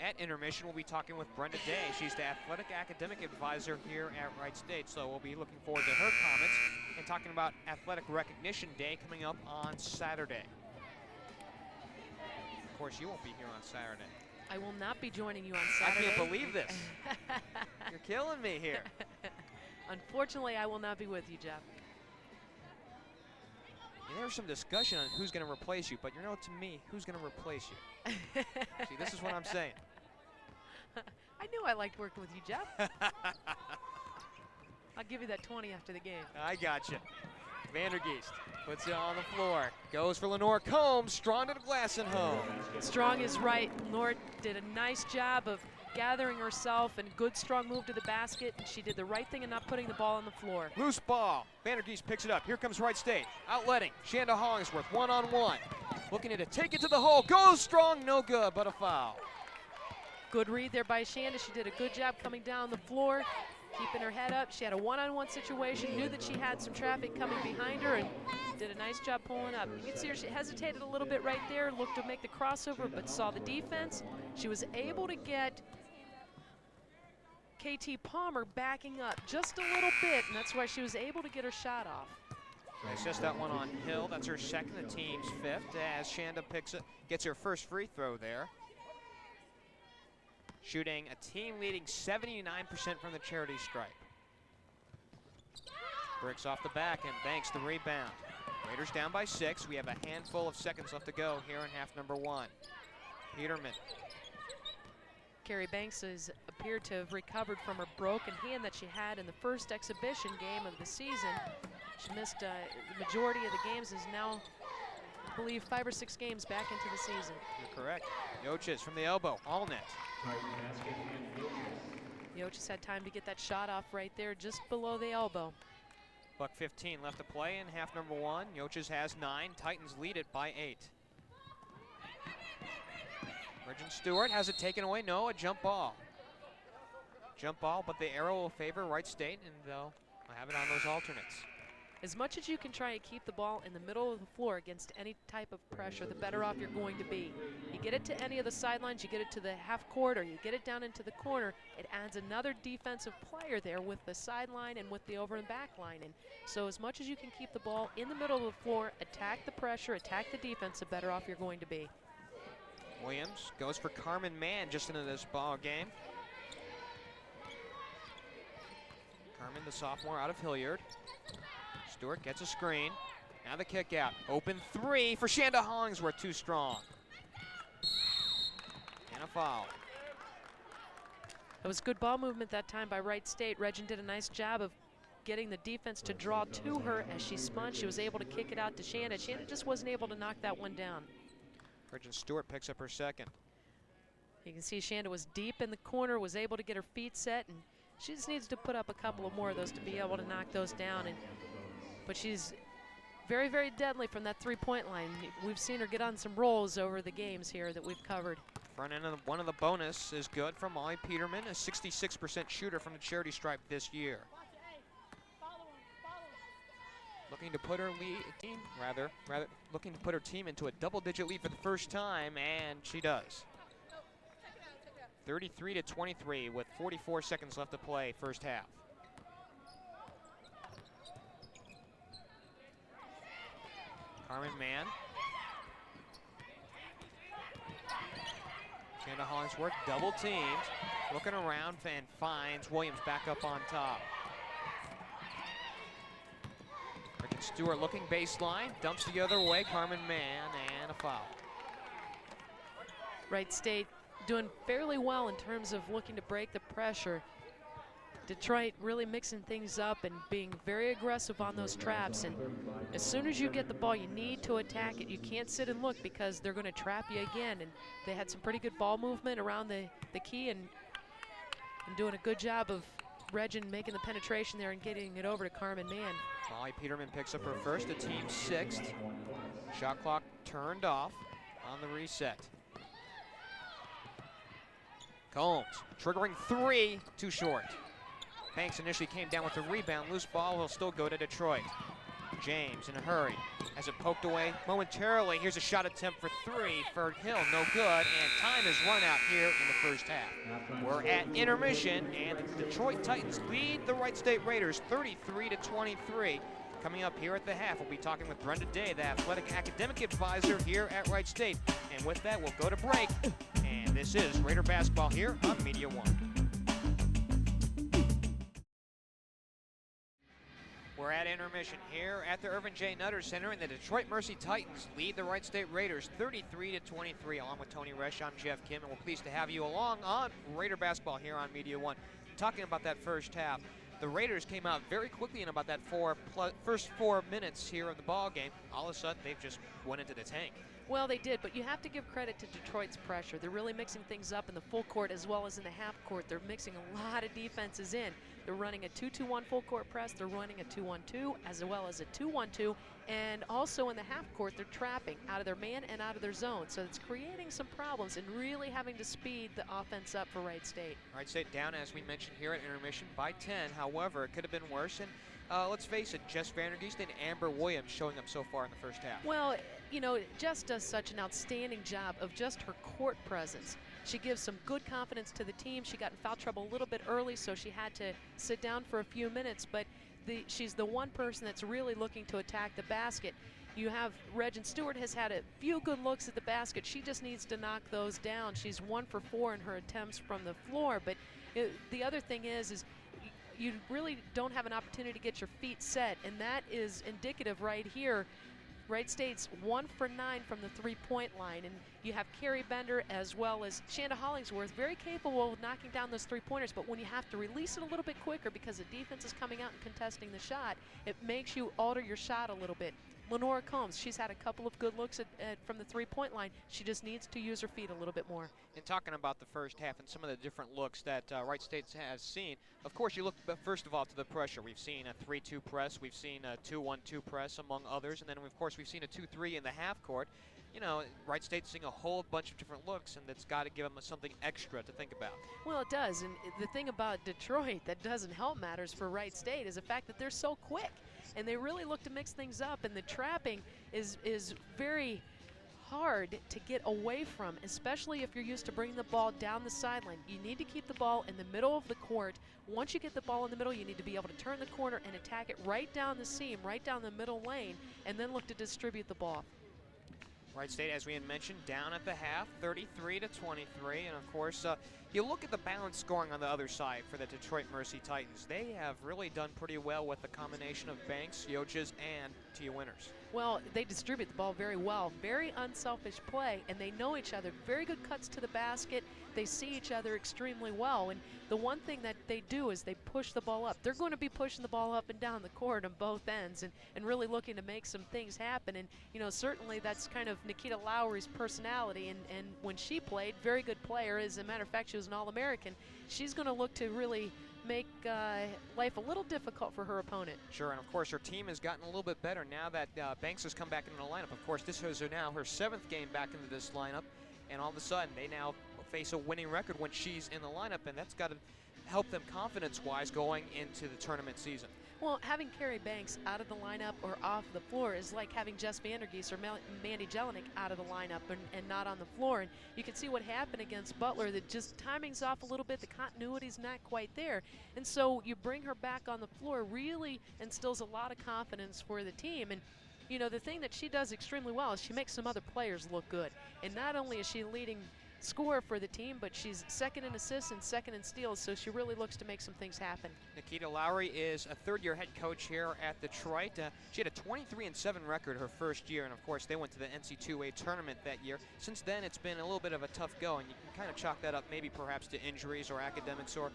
at intermission, we'll be talking with Brenda Day. She's the athletic academic advisor here at Wright State, so we'll be looking forward to her comments and talking about Athletic Recognition Day coming up on Saturday. Of course, you won't be here on Saturday. I will not be joining you on Saturday. I can't believe this. You're killing me here. Unfortunately, I will not be with you, Geoff. Yeah, there was some discussion on who's going to replace you, but you know, to me, who's going to replace you? See, this is what I'm saying. I knew I liked working with you, Geoff. I'll give you that 20 after the game. I got you. Vandergeest puts it on the floor. Goes for Lenore Combs. Strong to the glass and home. Strong is right. Lenore did a nice job of gathering herself and good strong move to the basket. And she did the right thing in not putting the ball on the floor. Loose ball. Vandergeest picks it up. Here comes Wright State. Outletting. Shanda Hollingsworth one-on-one. Looking to take it to the hole. Goes strong. No good, but a foul. Good read there by Shanda. She did a good job coming down the floor, keeping her head up. She had a one-on-one situation, knew that she had some traffic coming behind her, and did a nice job pulling up. You can see her, she hesitated a little bit right there, looked to make the crossover, but saw the defense. She was able to get KT Palmer backing up just a little bit, and that's why she was able to get her shot off. Nice, just that one on Hill. That's her second, the team's 5th, as Shanda gets her first free throw there. Shooting a team-leading 79% from the charity stripe. Bricks off the back, and Banks the rebound. Raiders down by 6. We have a handful of seconds left to go here in half number 1. Peterman. Carrie Banks has appeared to have recovered from her broken hand that she had in the first exhibition game of the season. She missed the majority of the games, is now, I believe, 5 or 6 games back into the season. You're correct. Roesch from the elbow, all net. Roesch had time to get that shot off right there just below the elbow. Buck 15 left to play in half number 1. Roesch has 9. Titans lead it by 8. Regin Stewart has it taken away. No, a jump ball. Jump ball, but the arrow will favor Wright State, and they'll have it on those alternates. As much as you can try and keep the ball in the middle of the floor against any type of pressure, the better off you're going to be. You get it to any of the sidelines, you get it to the half court, or you get it down into the corner, it adds another defensive player there with the sideline and with the over and back line. And so as much as you can keep the ball in the middle of the floor, attack the pressure, attack the defense, the better off you're going to be. Williams goes for Carmen Mann just into this ball game. Carmen, the sophomore out of Hilliard. Stewart gets a screen. Now the kick out. Open 3 for Shanda Hollingsworth, too strong. And a foul. It was good ball movement that time by Wright State. Regin did a nice job of getting the defense to draw to her as she spun. She was able to kick it out to Shanda. Shanda just wasn't able to knock that one down. Regin Stewart picks up her second. You can see Shanda was deep in the corner, was able to get her feet set, and she just needs to put up a couple of more of those to be able to knock those down. But she's very, very deadly from that three-point line. We've seen her get on some rolls over the games here that we've covered. Front end of one of the bonus is good from Molly Peterman, a 66% shooter from the charity stripe this year. Looking to put her looking to put her team into a double-digit lead for the first time, and she does. 33-23 with 44 seconds left to play, first half. Carmen Mann. Shanda Hollingsworth double teamed, looking around and finds Williams back up on top. Regin Stewart looking baseline, dumps the other way, Carmen Mann, and a foul. Wright State doing fairly well in terms of looking to break the pressure. Detroit really mixing things up and being very aggressive on those traps. And as soon as you get the ball, you need to attack it. You can't sit and look because they're going to trap you again. And they had some pretty good ball movement around the key and doing a good job of Regin making the penetration there and getting it over to Carmen Mann. Molly Peterman picks up her first, a team 6th. Shot clock turned off on the reset. Combs triggering 3, too short. Banks initially came down with the rebound. Loose ball will still go to Detroit. James in a hurry. Has it poked away momentarily. Here's a shot attempt for 3 for Hill. No good. And time is run out here in the first half. We're at intermission, and the Detroit Titans lead the Wright State Raiders 33-23. Coming up here at the half, we'll be talking with Brenda Day, the athletic academic advisor here at Wright State. And with that, we'll go to break. And this is Raider basketball here on Media One. We're at intermission here at the Irvin J. Nutter Center, and the Detroit Mercy Titans lead the Wright State Raiders 33-23. Along with Toni Roesch, I'm Geoff Kim, and we're pleased to have you along on Raider basketball here on Media One. Talking about that first half, the Raiders came out very quickly in about that first 4 minutes here of the ball game. All of a sudden, they've just went into the tank. Well, they did, but you have to give credit to Detroit's pressure. They're really mixing things up in the full court as well as in the half court. They're mixing a lot of defenses in. They're running a 2-2-1 full court press. They're running a 2-1-2 as well as a 2-1-2. And also in the half court, they're trapping out of their man and out of their zone. So it's creating some problems and really having to speed the offense up for Wright State. Wright State down, as we mentioned here at intermission, by 10. However, it could have been worse. And let's face it, Jess Vandergeest and Amber Williams showing up so far in the first half. Well, you know, Jess does such an outstanding job of just her court presence. She gives some good confidence to the team. She got in foul trouble a little bit early, so she had to sit down for a few minutes, but she's the one person that's really looking to attack the basket. You have Regin Stewart has had a few good looks at the basket. She just needs to knock those down. She's 1 for 4 in her attempts from the floor, but the other thing is you really don't have an opportunity to get your feet set, and that is indicative right here. Wright State's 1 for 9 from the three-point line, and you have Carrie Bender as well as Shanda Hollingsworth, very capable of knocking down those three-pointers, but when you have to release it a little bit quicker because the defense is coming out and contesting the shot, it makes you alter your shot a little bit. Lenora Combs, she's had a couple of good looks from the three-point line. She just needs to use her feet a little bit more. And talking about the first half and some of the different looks that Wright State has seen, of course you look first of all to the pressure. We've seen a 3-2 press, we've seen a 2-1-2 press among others, and then of course we've seen a 2-3 in the half court. You know, Wright State's seeing a whole bunch of different looks, and that's got to give them something extra to think about. Well, it does, and the thing about Detroit that doesn't help matters for Wright State is the fact that they're so quick, and they really look to mix things up, and the trapping is very hard to get away from, especially if you're used to bringing the ball down the sideline. You need to keep the ball in the middle of the court. Once you get the ball in the middle, you need to be able to turn the corner and attack it right down the seam, right down the middle lane, and then look to distribute the ball. Wright State, as we had mentioned, down at the half, 33-23, and of course, you look at the balance scoring on the other side for the Detroit Mercy Titans. They have really done pretty well with the combination of Banks, Roesch, and TU Winters. Well, they distribute the ball very well. Very unselfish play, and they know each other. Very good cuts to the basket. They see each other extremely well, and the one thing that they do is they push the ball up. They're going to be pushing the ball up and down the court on both ends and really looking to make some things happen. And, you know, certainly that's kind of Nikita Lowry's personality, and when she played, very good player. As a matter of fact, she was an All-American. She's going to look to really make life a little difficult for her opponent. Sure, and of course her team has gotten a little bit better now that Banks has come back into the lineup. Of course, this is now her 7th game back into this lineup, and all of a sudden they now face a winning record when she's in the lineup, and that's got to help them confidence-wise going into the tournament season. Well, having Carrie Banks out of the lineup or off the floor is like having Jess Vandergeest or Mandy Jelinek out of the lineup and not on the floor. And you can see what happened against Butler, that just timing's off a little bit, the continuity's not quite there. And so you bring her back on the floor, really instills a lot of confidence for the team. And you know, the thing that she does extremely well is she makes some other players look good. And not only is she leading scorer for the team, but she's second in assists and second in steals, so she really looks to make some things happen. Nikita Lowry is a third-year head coach here at Detroit. She had a 23-7 record her first year, and of course they went to the NC2A tournament that year. Since then, it's been a little bit of a tough go, and you can kind of chalk that up maybe perhaps to injuries or academics or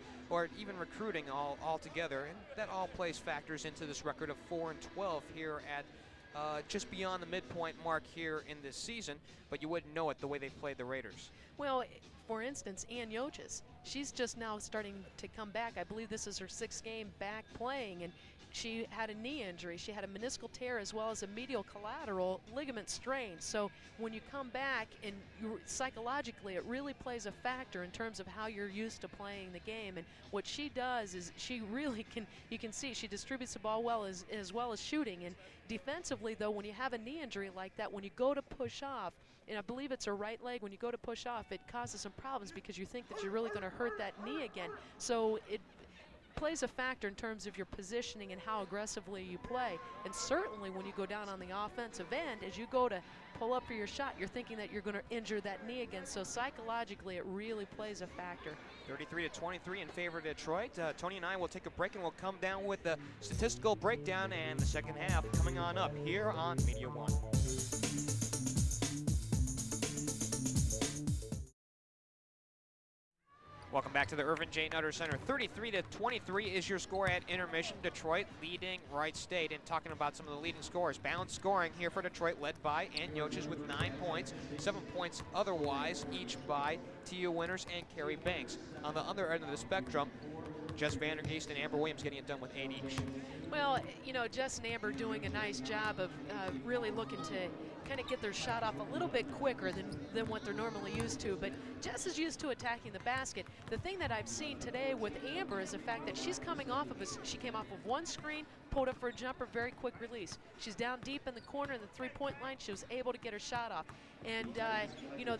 even recruiting all together, and that all plays factors into this record of 4-12 here at just beyond the midpoint mark here in this season, but you wouldn't know it the way they played the Raiders. Well, for instance, Roesch, she's just now starting to come back. I believe this is her 6th game back playing, and she had a knee injury. She had a meniscal tear as well as a medial collateral ligament strain. So when you come back, and psychologically, it really plays a factor in terms of how you're used to playing the game. And what she does is she really can, you can see she distributes the ball well as well as shooting. And defensively, though, when you have a knee injury like that, when you go to push off, and I believe it's her right leg, when you go to push off, it causes some problems because you think that you're really going to hurt that knee again. So it plays a factor in terms of your positioning and how aggressively you play. And certainly when you go down on the offensive end, as you go to pull up for your shot, you're thinking that you're going to injure that knee again. So psychologically, it really plays a factor. 33-23 in favor of Detroit. Toni and I will take a break, and we'll come down with the statistical breakdown and the second half coming on up here on Media One. Welcome back to the Irvin J. Nutter Center. 33-23 is your score at intermission. Detroit leading Wright State. And talking about some of the leading scorers, balanced scoring here for Detroit, led by Roesch with 9 points, 7 points otherwise, each by TU Winters and Carrie Banks. On the other end of the spectrum, Jess Vandergeest and Amber Williams getting it done with 8 each. Well, you know, Jess and Amber doing a nice job of really looking to kind of get their shot off a little bit quicker than what they're normally used to. But Jess is used to attacking the basket. The thing that I've seen today with Amber is the fact that she's coming off of she came off of one screen, pulled up for a jumper, very quick release. She's down deep in the corner in the three-point line. She was able to get her shot off. And, you know,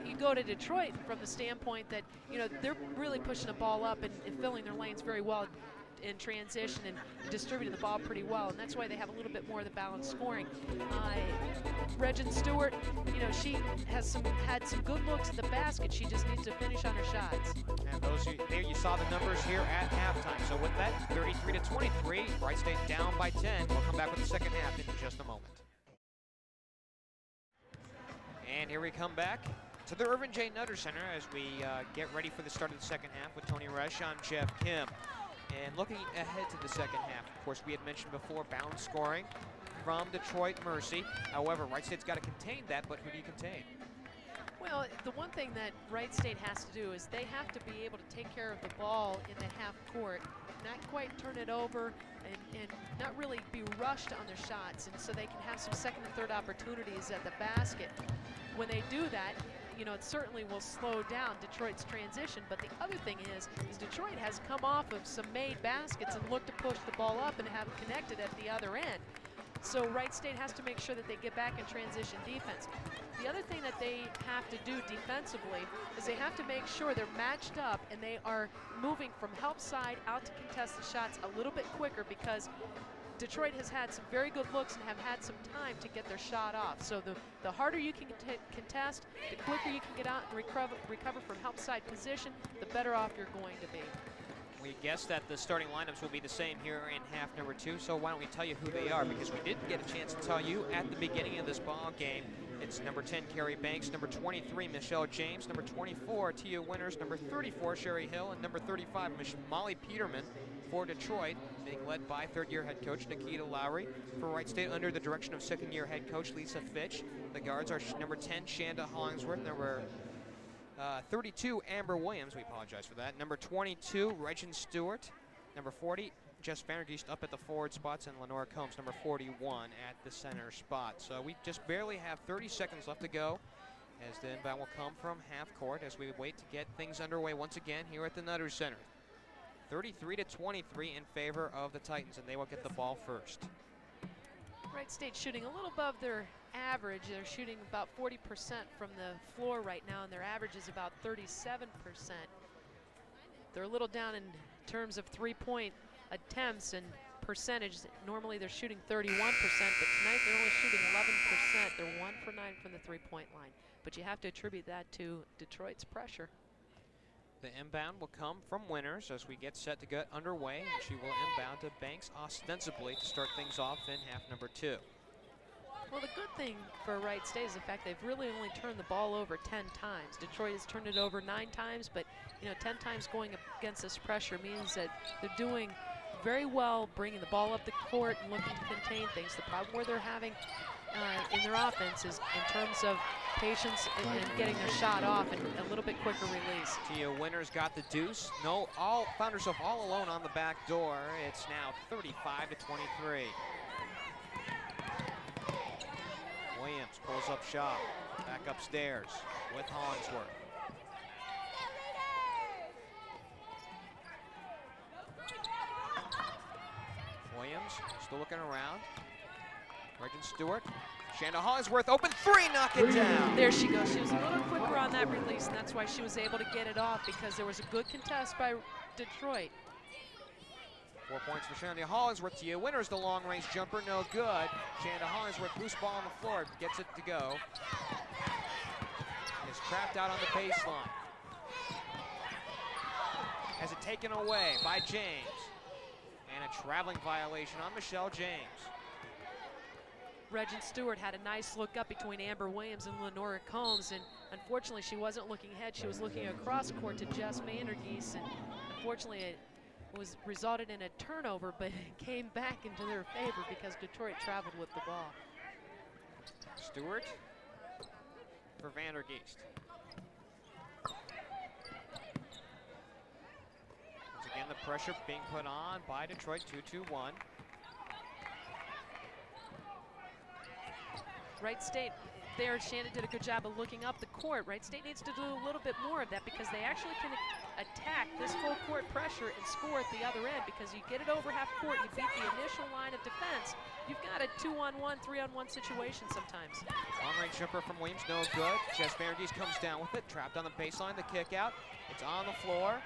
you go to Detroit from the standpoint that, you know, they're really pushing the ball up and filling their lanes very well in transition and distributing the ball pretty well, and that's why they have a little bit more of the balanced scoring. Regin Stewart, you know, she had some good looks at the basket. She just needs to finish on her shots. And there you saw the numbers here at halftime. So with that, 33-23, Wright State down by 10. We'll come back with the second half in just a moment. And here we come back to the Irvin J. Nutter Center as we get ready for the start of the second half with Toni Roesch. I'm Geoff Kim. And looking ahead to the second half, of course, we had mentioned before balance scoring from Detroit Mercy. However, Wright State's got to contain that, but who do you contain? Well, the one thing that Wright State has to do is they have to be able to take care of the ball in the half court, not quite turn it over, and not really be rushed on their shots, and so they can have some second and third opportunities at the basket. When they do that, you know, it certainly will slow down Detroit's transition, but the other thing is Detroit has come off of some made baskets and looked to push the ball up and have connected at the other end. So Wright State has to make sure that they get back in transition defense. The other thing that they have to do defensively is they have to make sure they're matched up and they are moving from help side out to contest the shots a little bit quicker, because Detroit has had some very good looks and have had some time to get their shot off. So the harder you can contest, the quicker you can get out and recover from help side position, the better off you're going to be. We guess that the starting lineups will be the same here in half number 2, so why don't we tell you who they are, because we didn't get a chance to tell you at the beginning of this ball game. It's number 10, Carrie Banks, number 23, Michelle James, number 24, Tia Winters, number 34, Sherry Hill, and number 35, Molly Peterman for Detroit, being led by third-year head coach Nikita Lowry. For Wright State, under the direction of second-year head coach Lisa Fitch. The guards are number 10, Shanda Hollingsworth, number 32, Amber Williams, we apologize for that. Number 22, Regin Stewart. Number 40, Jess Vandergeest up at the forward spots, and Lenora Combs, number 41, at the center spot. So we just barely have 30 seconds left to go, as the inbound will come from half court as we wait to get things underway once again here at the Nutter Center. 33-23 in favor of the Titans, and they will get the ball first. Wright State shooting a little above their average. They're shooting about 40% from the floor right now, and their average is about 37%. They're a little down in terms of three-point attempts and percentage. Normally they're shooting 31%, but tonight they're only shooting 11%. They're 1 for 9 from the three-point line. But you have to attribute that to Detroit's pressure. The inbound will come from Winters as we get set to get underway, and she will inbound to Banks ostensibly to start things off in half number 2. Well, the good thing for Wright State is the fact they've really only turned the ball over 10 times. Detroit has turned it over 9 times, but 10 times going against this pressure means that they're doing very well bringing the ball up the court and looking to contain things. The problem where they're having in their offense is in terms of patience and getting their shot off and a little bit quicker release. Tia Winters got the deuce. Found herself all alone on the back door. It's now 35-23. Williams pulls up shot, back upstairs with Hollingsworth. Williams still looking around. Regin Stewart. Shanda Hollingsworth, open three, knock it down. There she goes. She was a little quicker on that release, and that's why she was able to get it off, because there was a good contest by Detroit. 4 points for Shanda Hollingsworth. Tia Winters, the long-range jumper, no good. Shanda Hollingsworth, loose ball on the floor, gets it to go. Is trapped out on the baseline. Has it taken away by James. And a traveling violation on Michelle James. Regin Stewart had a nice look up between Amber Williams and Lenora Combs, and unfortunately she wasn't looking ahead, she was looking across court to Jess Vandergeest, and unfortunately it resulted in a turnover, but it came back into their favor because Detroit traveled with the ball. Stewart for Vandergeest. Once again, the pressure being put on by Detroit, 2-2-1. Wright State, there, Shanda did a good job of looking up the court. Wright State needs to do a little bit more of that, because they actually can attack this full court pressure and score at the other end, because you get it over half court, you beat the initial line of defense, you've got a 2-on-1, 3-on-1 situation sometimes. Long-range jumper from Williams, no good. Jess Vandergeest comes down with it, trapped on the baseline, the kick out. It's on the floor.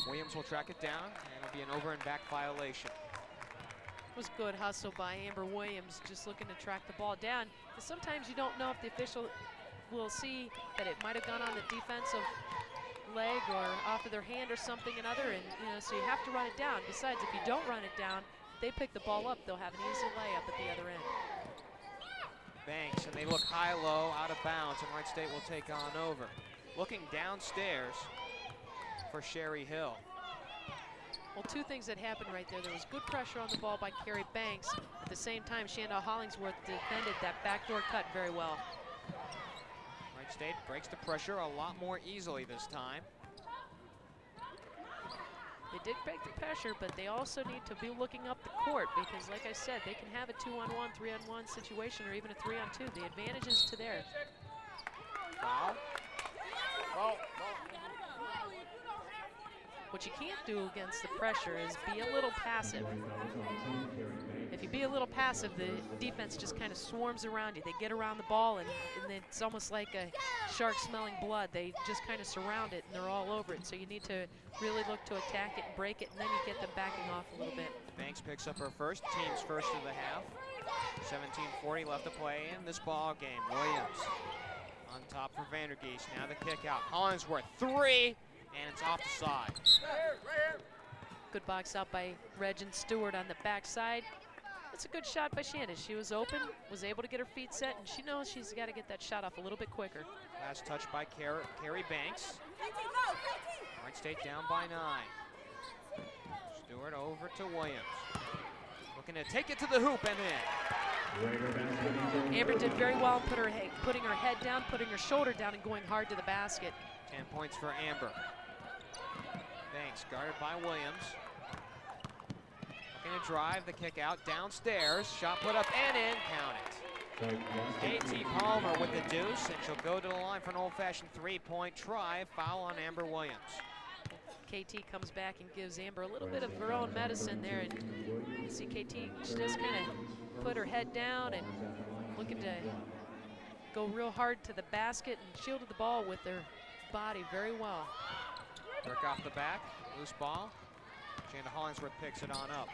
Williams will track it down, and it'll be an over and back violation. Was good hustle by Amber Williams, just looking to track the ball down. Because sometimes you don't know if the official will see that it might have gone on the defensive leg or off of their hand or something another, and so you have to run it down. Besides, if you don't run it down, they pick the ball up, they'll have an easy layup at the other end. Banks and they look high-low, out of bounds, and Wright State will take on over. Looking downstairs for Sherry Hill. Well, two things that happened right there. There was good pressure on the ball by Carrie Banks. At the same time, Shanda Hollingsworth defended that backdoor cut very well. Wright State breaks the pressure a lot more easily this time. They did break the pressure, but they also need to be looking up the court because, like I said, they can have a 2-on-1, 3-on-1 situation or even a 3-on-2. The advantage is to theirs. Foul. What you can't do against the pressure is be a little passive. If you be a little passive, the defense just kind of swarms around you. They get around the ball, and it's almost like a shark smelling blood. They just kind of surround it, and they're all over it. So you need to really look to attack it and break it, and then you get them backing off a little bit. Banks picks up her first, team's first of the half. 17:40 left to play in this ball game. Williams on top for Vandergeest. Now the kick out. Hollingsworth, three, and it's off the side. Good box out by Regin Stewart on the backside. It's a good shot by Shanda. She was open, was able to get her feet set, and she knows she's got to get that shot off a little bit quicker. Last touch by Carrie Banks. Wright State down by 9. Stewart over to Williams. Looking to take it to the hoop and in. Amber did very well putting her head down, putting her shoulder down, and going hard to the basket. 10 points for Amber. Banks guarded by Williams. Looking to drive the kick out downstairs. Shot put up and in. Count it. KT Palmer with the deuce, and she'll go to the line for an old-fashioned three-point try. Foul on Amber Williams. KT comes back and gives Amber a little bit of her own medicine there, and you see KT, she just kind of put her head down and looking to go real hard to the basket and shielded the ball with her body very well. Work off the back, loose ball. Shanda Hollingsworth picks it on up.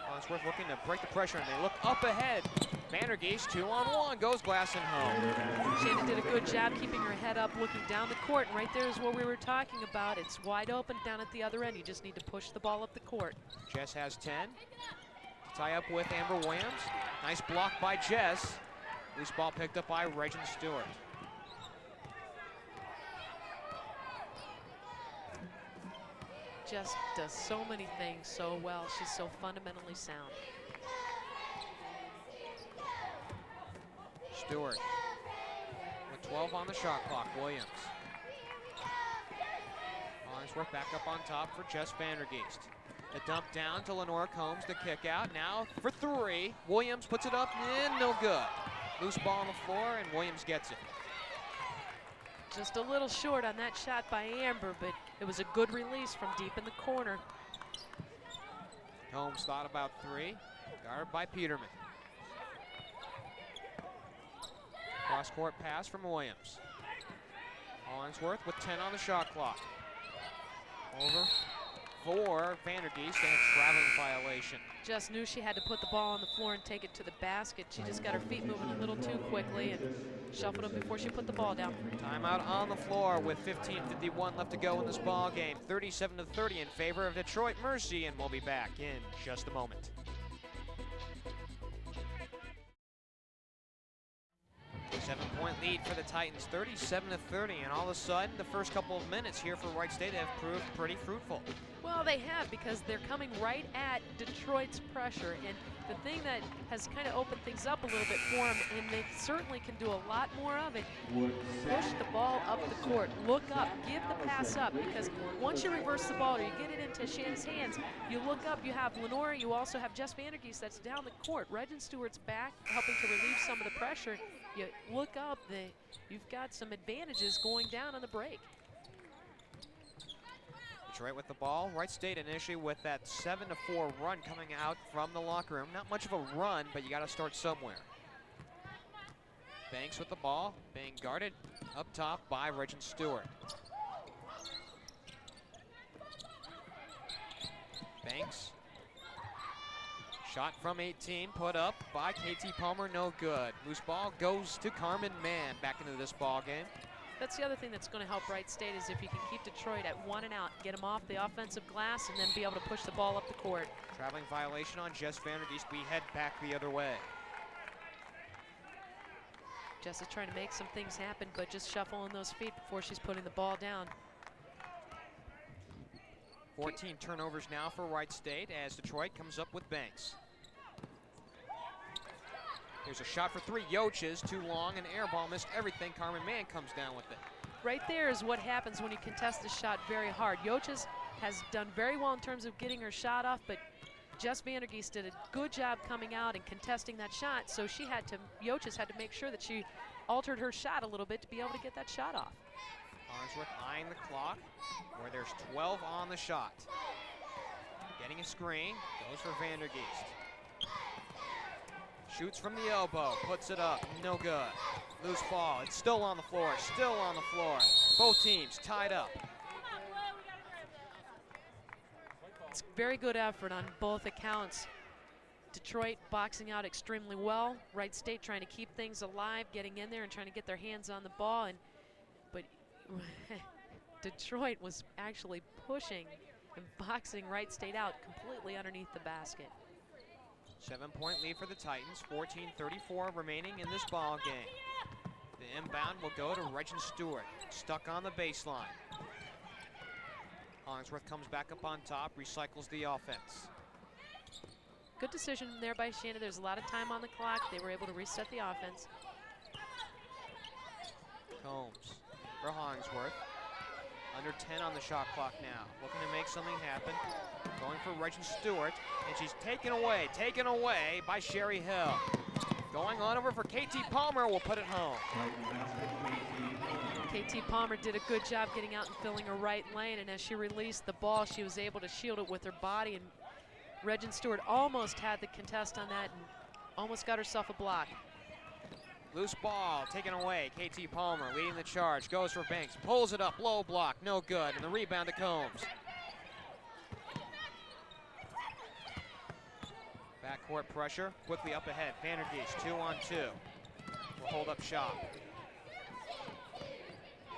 Hollingsworth looking to break the pressure, and they look up ahead. Vandergeest 2-on-1, goes glass and home. Shanda did a good job keeping her head up, looking down the court, and right there is what we were talking about. It's wide open down at the other end. You just need to push the ball up the court. Jess has 10. To tie up with Amber Williams. Nice block by Jess. Loose ball picked up by Regin Stewart. Jess does so many things so well. She's so fundamentally sound. Stewart with 12 on the shot clock. Williams. Hollingsworth back up on top for Jess Vandergeest. The dump down to Lenora Combs, the kick out. Now for three. Williams puts it up and no good. Loose ball on the floor, and Williams gets it. Just a little short on that shot by Amber, but it was a good release from deep in the corner. Combs thought about three. Guarded by Peterman. Cross-court pass from Williams. Hollingsworth with 10 on the shot clock. Over for Vandergeest, and a traveling violation. Jess knew she had to put the ball on the floor and take it to the basket. She just got her feet moving a little too quickly and shuffled them before she put the ball down. Timeout on the floor with 15:51 left to go in this ball game. 37-30 in favor of Detroit Mercy, and we'll be back in just a moment. Seven-point lead for the Titans, 37-30, and all of a sudden, the first couple of minutes here for Wright State have proved pretty fruitful. Well, they have, because they're coming right at Detroit's pressure, and the thing that has kind of opened things up a little bit for them, and they certainly can do a lot more of it, push the ball up the court, look up, give the pass up, because once you reverse the ball or you get it into Shanda's hands, you look up, you have Lenora, you also have Jess Vandergeest that's down the court. Regin Stewart's back, helping to relieve some of the pressure. You look up, you've got some advantages going down on the break. Detroit with the ball. Wright State initially with that 7-4 run coming out from the locker room. Not much of a run, but you got to start somewhere. Banks with the ball, being guarded up top by Regin Stewart. Banks. Shot from 18, put up by KT Palmer, no good. Loose ball goes to Carmen Mann back into this ball game. That's the other thing that's going to help Wright State is if you can keep Detroit at 1 and out, get them off the offensive glass, and then be able to push the ball up the court. Traveling violation on Jess Vandergeest. We head back the other way. Jess is trying to make some things happen, but just shuffling those feet before she's putting the ball down. 14 turnovers now for Wright State as Detroit comes up with Banks. Here's a shot for three. Roesch, too long, and air ball missed everything. Carmen Mann comes down with it. Right there is what happens when you contest the shot very hard. Roesch has done very well in terms of getting her shot off, but Jess Vandergeest did a good job coming out and contesting that shot, so Roesch had to make sure that she altered her shot a little bit to be able to get that shot off. Farnsworth eyeing the clock, where there's 12 on the shot. Getting a screen, goes for Vandergeest. Shoots from the elbow, puts it up, no good. Loose ball, it's still on the floor, still on the floor. Both teams tied up. It's very good effort on both accounts. Detroit boxing out extremely well. Wright State trying to keep things alive, getting in there and trying to get their hands on the ball. But Detroit was actually pushing and boxing Wright State out completely underneath the basket. 7-point lead for the Titans, 14:34 remaining in this ball game. The inbound will go to Regin Stewart, stuck on the baseline. Hollingsworth comes back up on top, recycles the offense. Good decision there by Shannon. There's a lot of time on the clock. They were able to reset the offense. Combs for Hollingsworth. Under 10 on the shot clock now. Looking to make something happen. Going for Regin Stewart, and she's taken away by Sherry Hill. Going on over for KT Palmer, will put it home. KT Palmer did a good job getting out and filling her right lane, and as she released the ball, she was able to shield it with her body, and Regin Stewart almost had the contest on that and almost got herself a block. Loose ball taken away. KT Palmer leading the charge. Goes for Banks. Pulls it up. Low block. No good. And the rebound to Combs. Backcourt pressure. Quickly up ahead. Vandergeest 2-on-2. Will hold up shot.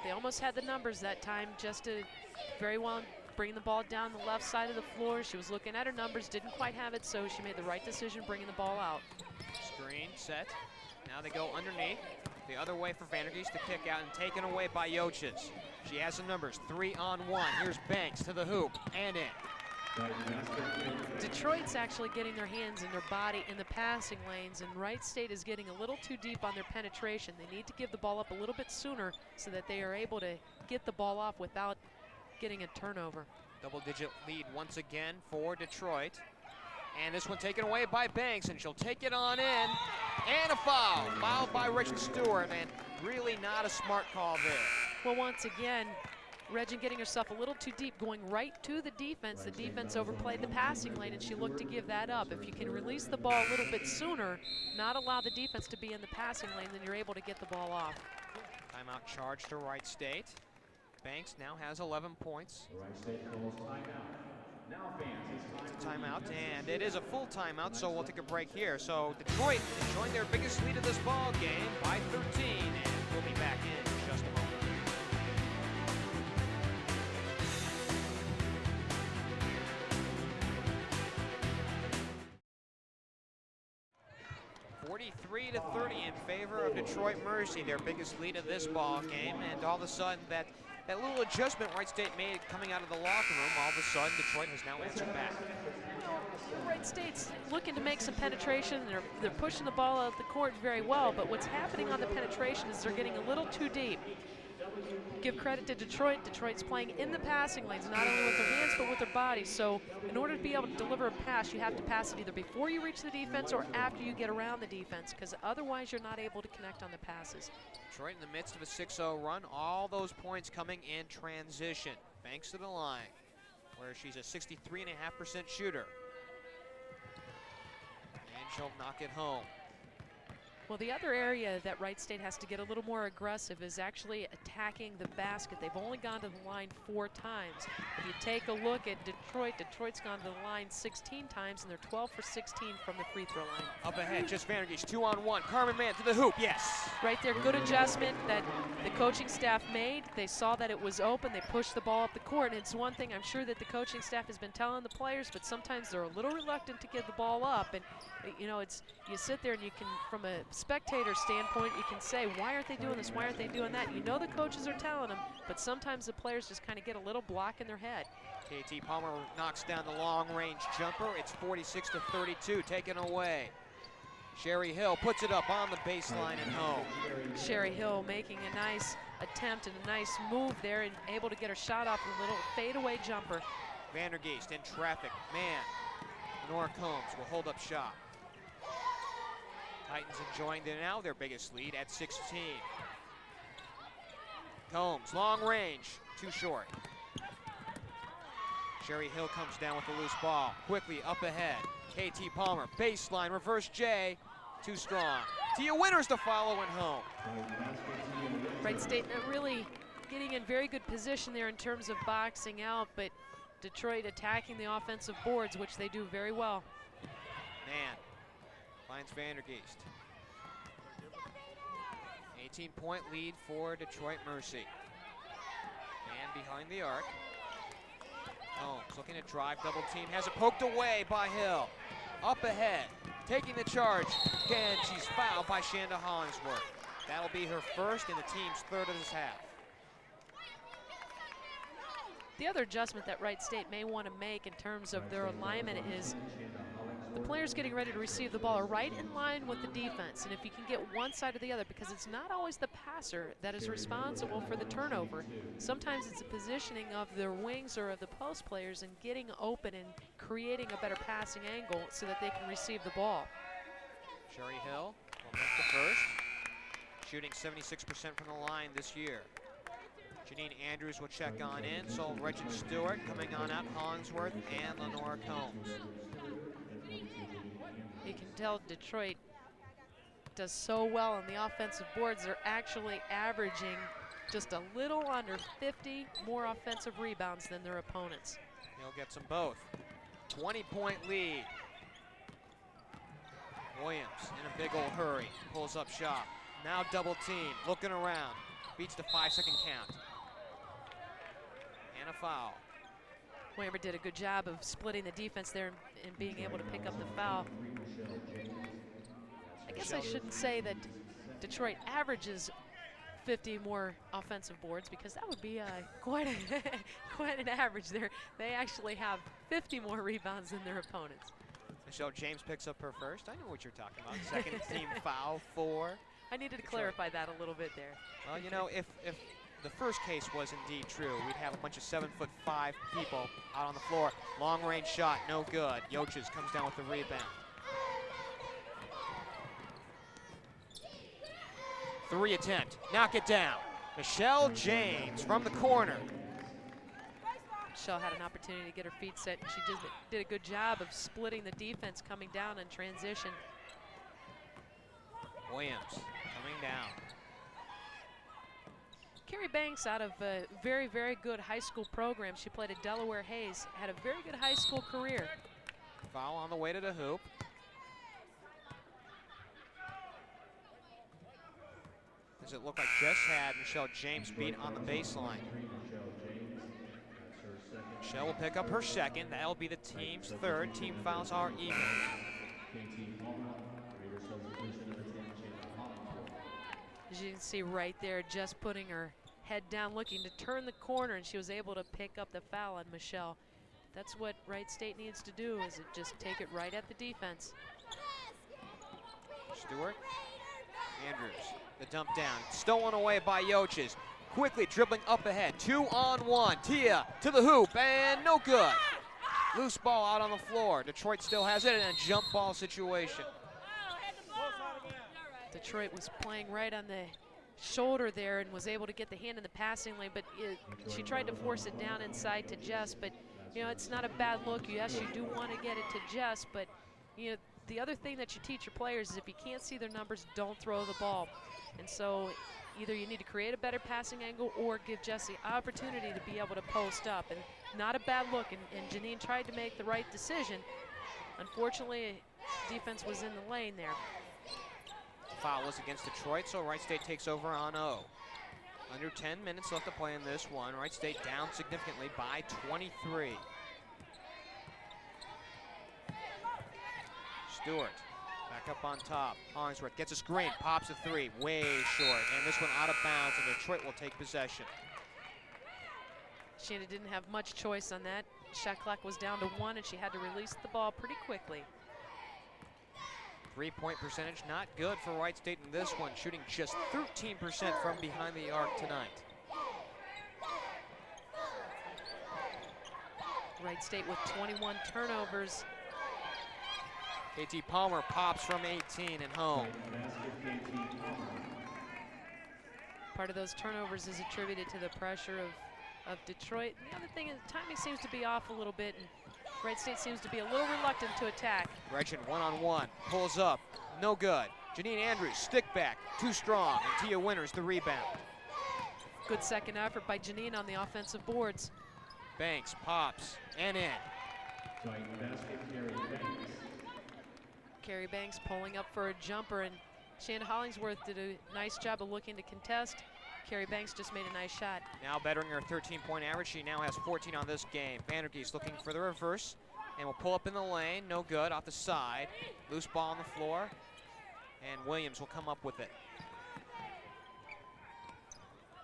They almost had the numbers that time. Just did very well bringing the ball down the left side of the floor. She was looking at her numbers. Didn't quite have it, so she made the right decision bringing the ball out. Screen set. Now they go underneath, the other way for Vandergeest to kick out and taken away by Roesch. She has the numbers, 3-on-1. Here's Banks to the hoop and in. Detroit's actually getting their hands and their body in the passing lanes, and Wright State is getting a little too deep on their penetration. They need to give the ball up a little bit sooner so that they are able to get the ball off without getting a turnover. Double-digit lead once again for Detroit. And this one taken away by Banks, and she'll take it on in. And a foul. Fouled by Regin Stewart, and really not a smart call there. Well, once again, Regin getting herself a little too deep, going right to the defense. The defense overplayed the passing lane, and she looked to give that up. If you can release the ball a little bit sooner, not allow the defense to be in the passing lane, then you're able to get the ball off. Timeout charge to Wright State. Banks now has 11 points. Wright State calls timeout. Now fans, It's a timeout, and it is a full timeout, so we'll take a break here. So Detroit enjoying their biggest lead of this ball game by 13, and we'll be back in just a moment. (43-30) in favor of Detroit Mercy, their biggest lead of this ball game, and all of a sudden that little adjustment Wright State made coming out of the locker room, all of a sudden Detroit has now answered back. Wright State's looking to make some penetration. They're pushing the ball out the court very well, but what's happening on the penetration is they're getting a little too deep. Give credit to Detroit. Detroit's playing in the passing lanes, not only with their hands, but with their bodies. So in order to be able to deliver a pass, you have to pass it either before you reach the defense or after you get around the defense, because otherwise you're not able to connect on the passes. Detroit in the midst of a 6-0 run, all those points coming in transition. Banks to the line, where she's a 63.5% shooter. And she'll knock it home. Well, the other area that Wright State has to get a little more aggressive is actually attacking the basket. They've only gone to the line 4 times. If you take a look at Detroit, Detroit's gone to the line 16 times, and they're 12 for 16 from the free throw line. Up ahead, just Vandergeest, 2-on-1. Carmen Mann to the hoop, yes. Right there, good adjustment that the coaching staff made. They saw that it was open. They pushed the ball up the court, and it's one thing I'm sure that the coaching staff has been telling the players, but sometimes they're a little reluctant to give the ball up. And you know, you sit there and you can, from a spectator standpoint, you can say, why aren't they doing this? Why aren't they doing that? You know the coaches are telling them, but sometimes the players just kind of get a little block in their head. KT Palmer knocks down the long-range jumper. It's 46-32, taken away. Sherry Hill puts it up on the baseline and home. Sherry Hill making a nice attempt and a nice move there and able to get her shot off a little fadeaway jumper. Vandergeest in traffic. Man, Lenore Combs will hold up shot. Titans enjoying now their biggest lead at 16. Combs, long range, too short. Sherry Hill comes down with the loose ball. Quickly up ahead. KT Palmer, baseline, reverse J, too strong. Tia Winters to follow and home. Wright State not really getting in very good position there in terms of boxing out, but Detroit attacking the offensive boards, which they do very well. Man finds Vandergeest. 18-point lead for Detroit Mercy. And behind the arc. Combs looking to drive, double team, has it poked away by Hill. Up ahead, taking the charge. Again, she's fouled by Shanda Hollingsworth. That'll be her first in the team's third of this half. The other adjustment that Wright State may want to make in terms of their alignment is the players getting ready to receive the ball are right in line with the defense. And if you can get one side or the other, because it's not always the passer that is responsible for the turnover. Sometimes it's the positioning of their wings or of the post players and getting open and creating a better passing angle so that they can receive the ball. Sherry Hill will make the first, shooting 76% from the line this year. Janine Andrews will check on in, so Reggie Stewart coming on out, Hollingsworth and Lenore Combs. You can tell Detroit does so well on the offensive boards. They're actually averaging just a little under 50 more offensive rebounds than their opponents. He'll get them both. 20-point lead. Williams in a big old hurry, pulls up shot. Now double team, looking around, beats the 5-second count. And a foul. Whammer did a good job of splitting the defense there and being able to pick up the foul. I guess I shouldn't say that Detroit averages 50 more offensive boards, because that would be quite an average there. They actually have 50 more rebounds than their opponents. Michelle James picks up her first. I know what you're talking about. Second team foul for I needed to Detroit. clarify that a little bit there. Well, you know, if the first case was indeed true, we'd have a bunch of 7'5" people out on the floor. Long range shot, no good. Yoches comes down with the rebound. 3 attempt, knock it down. Michelle James from the corner. Michelle had an opportunity to get her feet set, and she did a good job of splitting the defense coming down in transition. Williams coming down. Carrie Banks, out of a very, very good high school program. She played at Delaware Hayes, had a very good high school career. Foul on the way to the hoop. Does it look like just had Michelle James beat on the baseline? Michelle will pick up her second. That'll be the team's third. Team fouls are even. As you can see right there, just putting her head down, looking to turn the corner, and she was able to pick up the foul on Michelle. That's what Wright State needs to do, is just take it right at the defense. Stewart, Andrews, the dump down, stolen away by Yoches. Quickly dribbling up ahead, 2-on-1. Tia to the hoop, and no good. Loose ball out on the floor. Detroit still has it in a jump ball situation. Detroit was playing right on the shoulder there and was able to get the hand in the passing lane, but she tried to force it down inside to Jess, but you know, it's not a bad look. Yes, you do want to get it to Jess, but you know, the other thing that you teach your players is if you can't see their numbers, don't throw the ball. And so either you need to create a better passing angle or give Jessie opportunity to be able to post up. And not a bad look, and Janine tried to make the right decision. Unfortunately, defense was in the lane there. Foul was against Detroit, so Wright State takes over on O. Under 10 minutes left to play in this one. Wright State down significantly by 23. Stewart back up on top. Hollingsworth gets a screen, pops a three, way short, and this one out of bounds, and Detroit will take possession. Shanda didn't have much choice on that. Shot clock was down to 1, and she had to release the ball pretty quickly. 3-point percentage not good for Wright State in this one, shooting just 13% from behind the arc tonight. Wright State with 21 turnovers. KT Palmer pops from 18 and home. Part of those turnovers is attributed to the pressure of Detroit. And the other thing is timing seems to be off a little bit, and Wright State seems to be a little reluctant to attack. Gretchen one-on-one, pulls up, no good. Janine Andrews, stick back, too strong, and Tia Winters the rebound. Good second effort by Janine on the offensive boards. Banks pops and in. Titan basket, Carrie Banks. Carrie Banks pulling up for a jumper, and Shanda Hollingsworth did a nice job of looking to contest. Carrie Banks just made a nice shot. Now bettering her 13-point average. She now has 14 on this game. Vandergeest looking for the reverse and will pull up in the lane. No good, off the side. Loose ball on the floor, and Williams will come up with it.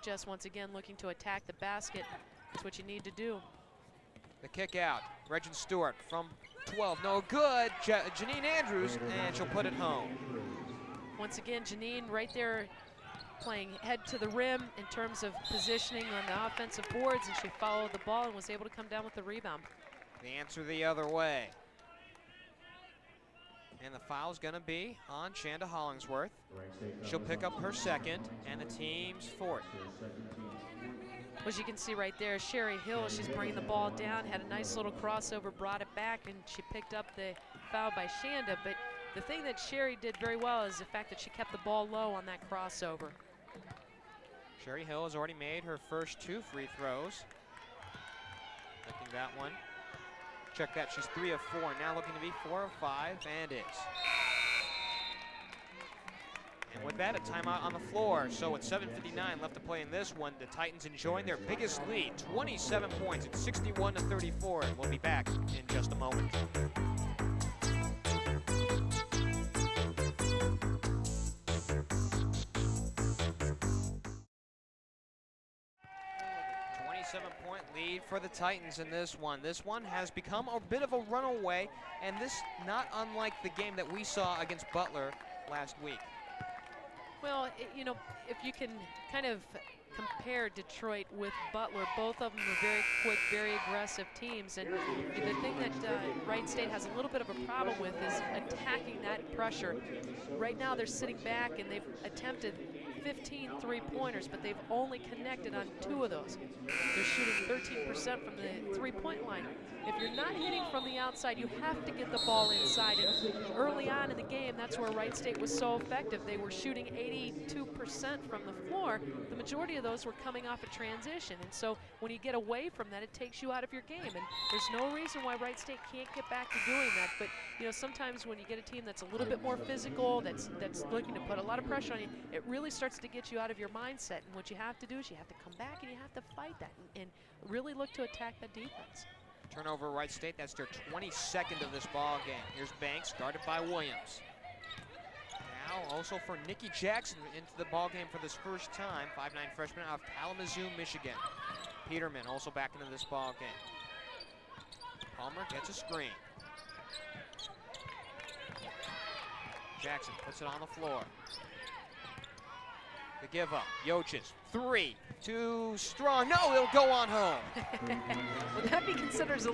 Jess once again looking to attack the basket. That's what you need to do. The kick out, Regin Stewart from 12, no good. Janine Andrews, and she'll put it home. Once again, Janine right there playing head to the rim in terms of positioning on the offensive boards, and she followed the ball and was able to come down with the rebound. The answer the other way. And the foul's gonna be on Shanda Hollingsworth. She'll pick up her second, and the team's fourth. As you can see right there, Sherry Hill, she's bringing the ball down, had a nice little crossover, brought it back, and she picked up the foul by Shanda. But the thing that Sherry did very well is the fact that she kept the ball low on that crossover. Sherry Hill has already made her first 2 free throws. Taking that one. Check that, she's 3 of 4, now looking to be 4 of 5, and is. And with that, a timeout on the floor. So with 7:59 left to play in this one, the Titans enjoying their biggest lead, 27 points. It's 61-34, and we'll be back in just a moment. Point lead for the Titans in this one. This one has become a bit of a runaway, and this not unlike the game that we saw against Butler last week. Well, you know, if you can kind of compare Detroit with Butler, both of them are very quick, very aggressive teams. And the thing that Wright State has a little bit of a problem with is attacking that pressure. Right now they're sitting back and they've attempted 15 three-pointers, but they've only connected on 2 of those. They're shooting 13% from the three-point line. If you're not hitting from the outside, you have to get the ball inside. And early on in the game, that's where Wright State was so effective. They were shooting 82% from the floor. The majority of those were coming off a transition. And so when you get away from that, it takes you out of your game. And there's no reason why Wright State can't get back to doing that. But you know, sometimes when you get a team that's a little bit more physical, that's looking to put a lot of pressure on you, it really starts to get you out of your mindset. And what you have to do is you have to come back and you have to fight that and really look to attack the defense. Turnover Wright State, that's their 22nd of this ball game. Here's Banks, guarded by Williams. Now also for Nikki Jackson into the ball game for this first time, 5'9" freshman out of Kalamazoo, Michigan. Peterman also back into this ball game. Palmer gets a screen. Jackson puts it on the floor. The give up, Yochis, 3, too strong. No, it'll go on home. Would that be considered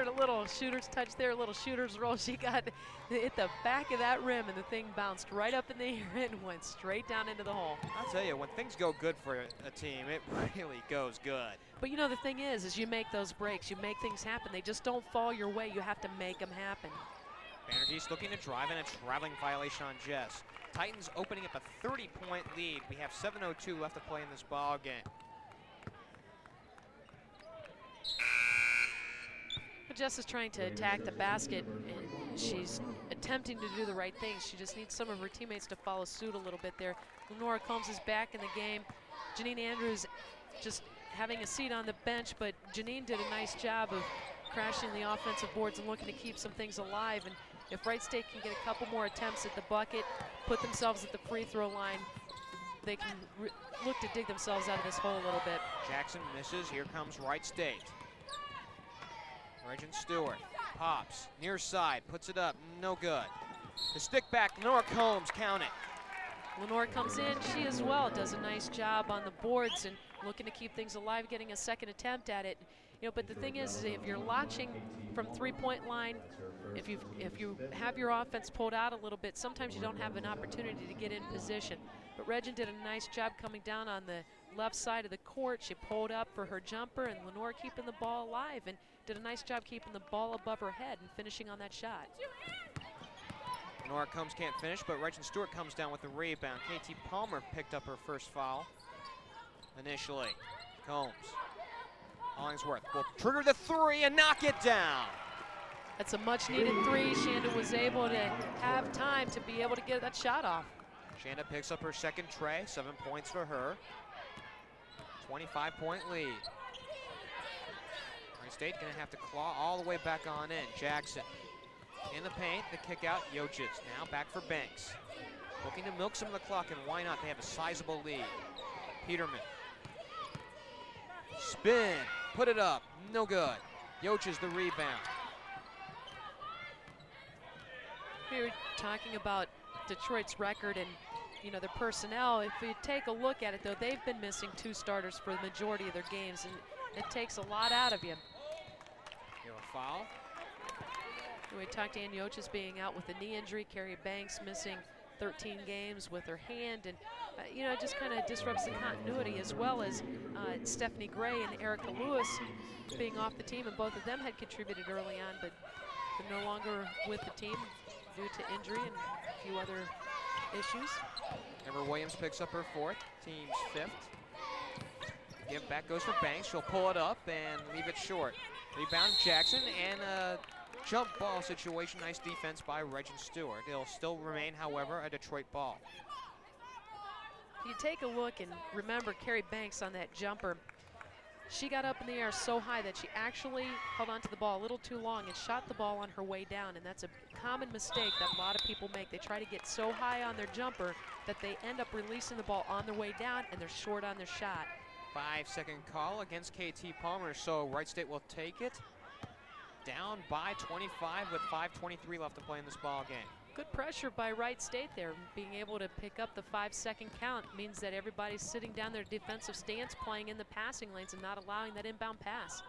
a little shooter's touch there, a little shooter's roll? She got hit the back of that rim and the thing bounced right up in the air and went straight down into the hole. I'll tell you, when things go good for a team, it really goes good. But you know, the thing is you make those breaks, you make things happen. They just don't fall your way. You have to make them happen. Vandergeest looking to drive, and a traveling violation on Jess. Titans opening up a 30-point lead. We have 7:02 left to play in this ball game. Jess is trying to attack the basket, and she's attempting to do the right thing. She just needs some of her teammates to follow suit a little bit there. Lenora Combs is back in the game. Janine Andrews just having a seat on the bench, but Janine did a nice job of crashing the offensive boards and looking to keep some things alive. And if Wright State can get a couple more attempts at the bucket, put themselves at the free throw line, they can look to dig themselves out of this hole a little bit. Jackson misses. Here comes Wright State. Regent Stewart pops, near side, puts it up, no good. The stick back, Lenora Combs, count it. Lenore comes in, she as well does a nice job on the boards and looking to keep things alive, getting a second attempt at it. You know, but the thing is, if you're launching from three-point line, if you have your offense pulled out a little bit, sometimes you don't have an opportunity to get in position. But Regent did a nice job coming down on the left side of the court. She pulled up for her jumper, and Lenore keeping the ball alive and did a nice job keeping the ball above her head and finishing on that shot. Lenora Combs can't finish, but Regent Stewart comes down with the rebound. KT Palmer picked up her first foul initially. Combs. Hollingsworth will trigger the three and knock it down. That's a much-needed three. Shanda was able to have time to be able to get that shot off. Shanda picks up her second tray, 7 points for her. 25-point lead. Wright State gonna have to claw all the way back on in. Jackson in the paint, the kick out, Yoches. Now back for Banks. Looking to milk some of the clock, and why not? They have a sizable lead. Peterman. Spin, put it up, no good. Yoches the rebound. We were talking about Detroit's record and, you know, their personnel. If you take a look at it, though, they've been missing 2 starters for the majority of their games, and it takes a lot out of you. Here a foul. We talked to Ann Yoches being out with a knee injury. Carrie Banks missing 13 games with her hand, and you know, it just kind of disrupts the continuity, as well as Stephanie Gray and Erica Lewis being off the team, and both of them had contributed early on, but they're no longer with the team due to injury and a few other issues. Amber Williams picks up her 4th, team's 5th. Give back goes for Banks. She'll pull it up and leave it short. Rebound Jackson, and a jump ball situation. Nice defense by Regent Stewart. It'll still remain, however, a Detroit ball. You take a look and remember Carrie Banks on that jumper. She got up in the air so high that she actually held onto the ball a little too long and shot the ball on her way down, and that's a common mistake that a lot of people make. They try to get so high on their jumper that they end up releasing the ball on their way down, and they're short on their shot. 5-second call against KT Palmer, so Wright State will take it. Down by 25 with 5:23 left to play in this ball game. Good pressure by Wright State there. Being able to pick up the 5-second count means that everybody's sitting down their defensive stance, playing in the passing lanes and not allowing that inbound pass.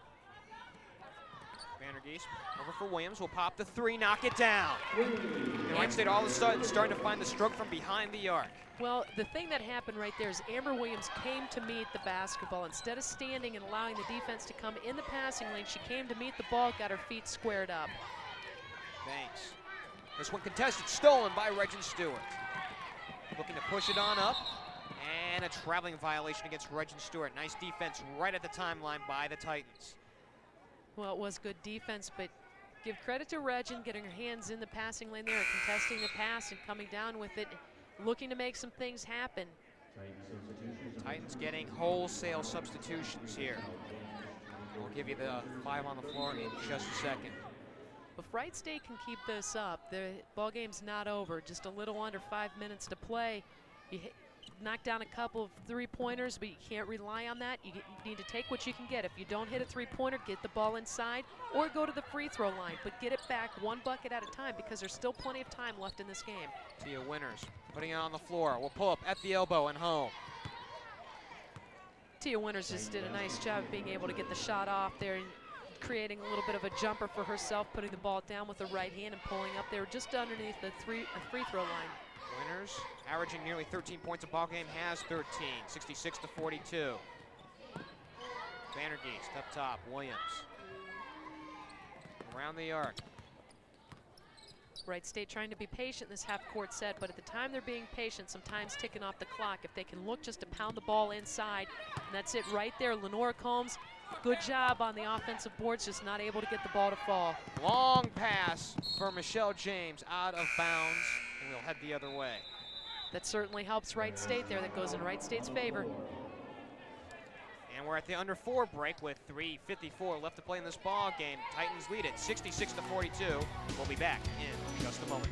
Vandergeest over for Williams, will pop the 3, knock it down. And Wright State all of a sudden starting to find the stroke from behind the arc. Well, the thing that happened right there is Amber Williams came to meet the basketball. Instead of standing and allowing the defense to come in the passing lane, she came to meet the ball, got her feet squared up. Banks. This one contested, stolen by Regent Stewart. Looking to push it on up, and a traveling violation against Regent Stewart. Nice defense right at the timeline by the Titans. Well, it was good defense, but give credit to Regent getting her hands in the passing lane there, contesting the pass and coming down with it, looking to make some things happen. Titans getting wholesale substitutions here. We'll give you the 5 on the floor in just a second. If Wright State can keep this up, the ball game's not over. Just a little under 5 minutes to play. You knock down a couple of 3-pointers, but you can't rely on that. You need to take what you can get. If you don't hit a 3-pointer, get the ball inside or go to the free throw line, but get it back 1 bucket at a time because there's still plenty of time left in this game. Tia Winters putting it on the floor. Will pull up at the elbow and home. Tia Winters just did a nice job of being able to get the shot off there and creating a little bit of a jumper for herself, putting the ball down with the right hand and pulling up there just underneath the free throw line. Winters averaging nearly 13 points a ball game, has 13, 66-42. Vandergeest up top, Williams. Around the arc. Wright State trying to be patient in this half-court set, but at the time they're being patient, sometimes ticking off the clock. If they can look just to pound the ball inside, and that's it right there. Lenora Combs, good job on the offensive boards, just not able to get the ball to fall. Long pass for Michelle James, out of bounds, and we'll head the other way. That certainly helps Wright State there. That goes in Wright State's favor. And we're at the under 4 break with 3:54 left to play in this ball game. Titans lead it 66-42. We'll be back in just a moment.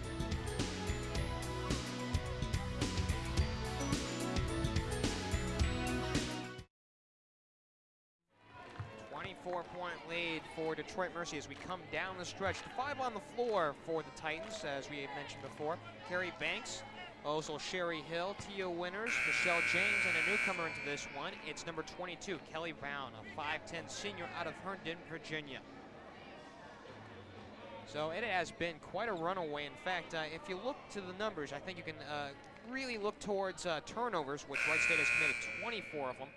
24-point lead for Detroit Mercy as we come down the stretch. 5 on the floor for the Titans, as we had mentioned before. Carrie Banks, also Sherry Hill, Tia Winters, Michelle James, and a newcomer into this one. It's number 22, Kelly Brown, a 5'10 senior out of Herndon, Virginia. So it has been quite a runaway. In fact, if you look to the numbers, I think you can really look towards turnovers, which Wright State has committed 24 of them.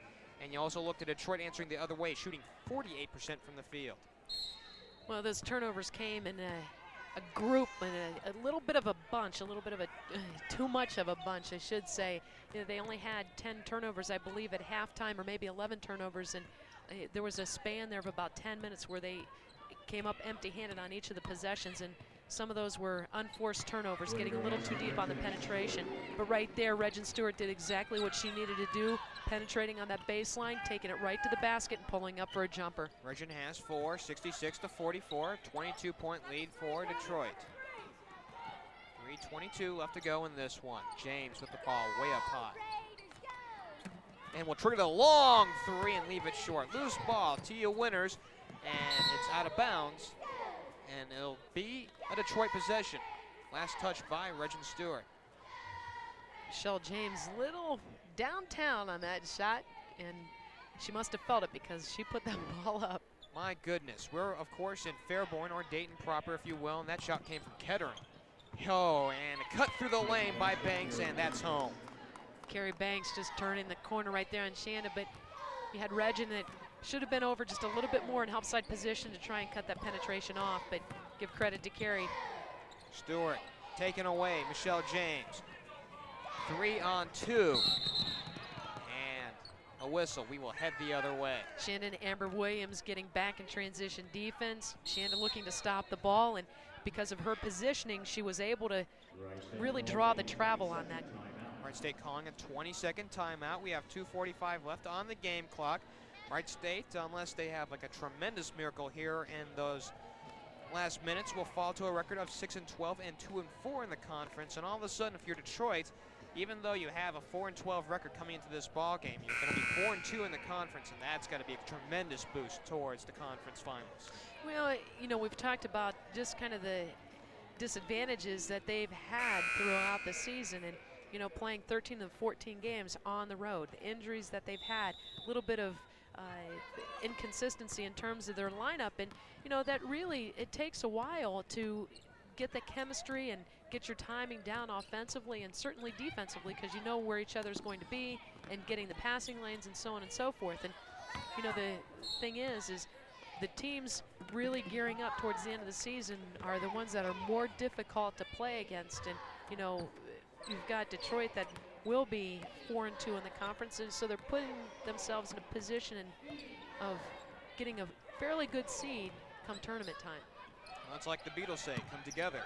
And you also look to Detroit answering the other way, shooting 48% from the field. Well, those turnovers came in a group and a little bit of a bunch, a little bit of a too much of a bunch, I should say. You know, they only had 10 turnovers, I believe, at halftime, or maybe 11 turnovers, and there was a span there of about 10 minutes where they came up empty-handed on each of the possessions, and some of those were unforced turnovers, getting a little too deep on the penetration. But right there, Regin Stewart did exactly what she needed to do, penetrating on that baseline, taking it right to the basket and pulling up for a jumper. Regin has 4, 66-44, 22-point lead for Detroit. 3:22 left to go in this one. James with the ball way up high. And will trigger the long 3 and leave it short. Loose ball, Tia Winters, and it's out of bounds. And it'll be a Detroit possession. Last touch by Regin Stewart. Michelle James, little downtown on that shot, and she must have felt it because she put that ball up. My goodness, we're of course in Fairborn, or Dayton proper, if you will, and that shot came from Kettering. Oh, and a cut through the lane by Banks, and that's home. Carrie Banks just turning the corner right there on Shanda, but you had Regin that should have been over just a little bit more in help side position to try and cut that penetration off, but give credit to Carrie. Stewart taken away, Michelle James. 3 on 2. And a whistle, we will head the other way. Shannon Amber Williams getting back in transition defense. Shannon looking to stop the ball, and because of her positioning, she was able to really draw the travel on that. Wright State calling a 20-second timeout. We have 2:45 left on the game clock. Wright State, unless they have like a tremendous miracle here in those last minutes, will fall to a record of 6-12 and 2-4 in the conference. And all of a sudden, if you're Detroit, even though you have a 4-12 record coming into this ball game, you're going to be 4-2 in the conference, and that's got to be a tremendous boost towards the conference finals. Well, you know, we've talked about just kind of the disadvantages that they've had throughout the season, and you know, playing 13 of the 14 games on the road, the injuries that they've had, a little bit of inconsistency in terms of their lineup, and you know that really it takes a while to get the chemistry and get your timing down offensively and certainly defensively, because you know where each other's going to be and getting the passing lanes and so on and so forth. And you know the thing is the teams really gearing up towards the end of the season are the ones that are more difficult to play against. And you know you've got Detroit that will be 4-2 in the conferences, so they're putting themselves in a position of getting a fairly good seed come tournament time. Well, it's like the Beatles say, come together.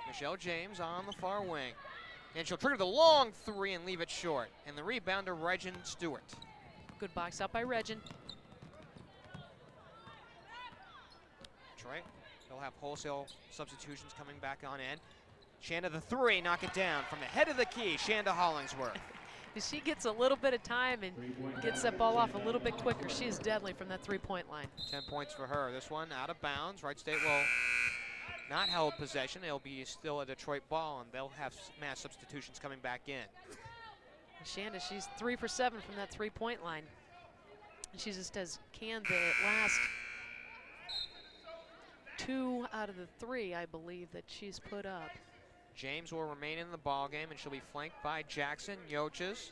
Michelle James on the far wing, and she'll trigger the long 3 and leave it short, and the rebound to Regin Stewart. Good box out by Regin. Detroit, they'll have wholesale substitutions coming back on in. Shanda the 3, knock it down from the head of the key, Shanda Hollingsworth. If she gets a little bit of time and gets that ball off a little bit quicker, she is deadly from that 3-point line. 10 points for her. This one out of bounds. Wright State will not hold possession. It'll be still a Detroit ball, and they'll have mass substitutions coming back in. Shanda, she's 3 for 7 from that 3-point line. She just has canned the last 2 out of the 3, I believe, that she's put up. James will remain in the ball game, and she'll be flanked by Jackson, Yoches,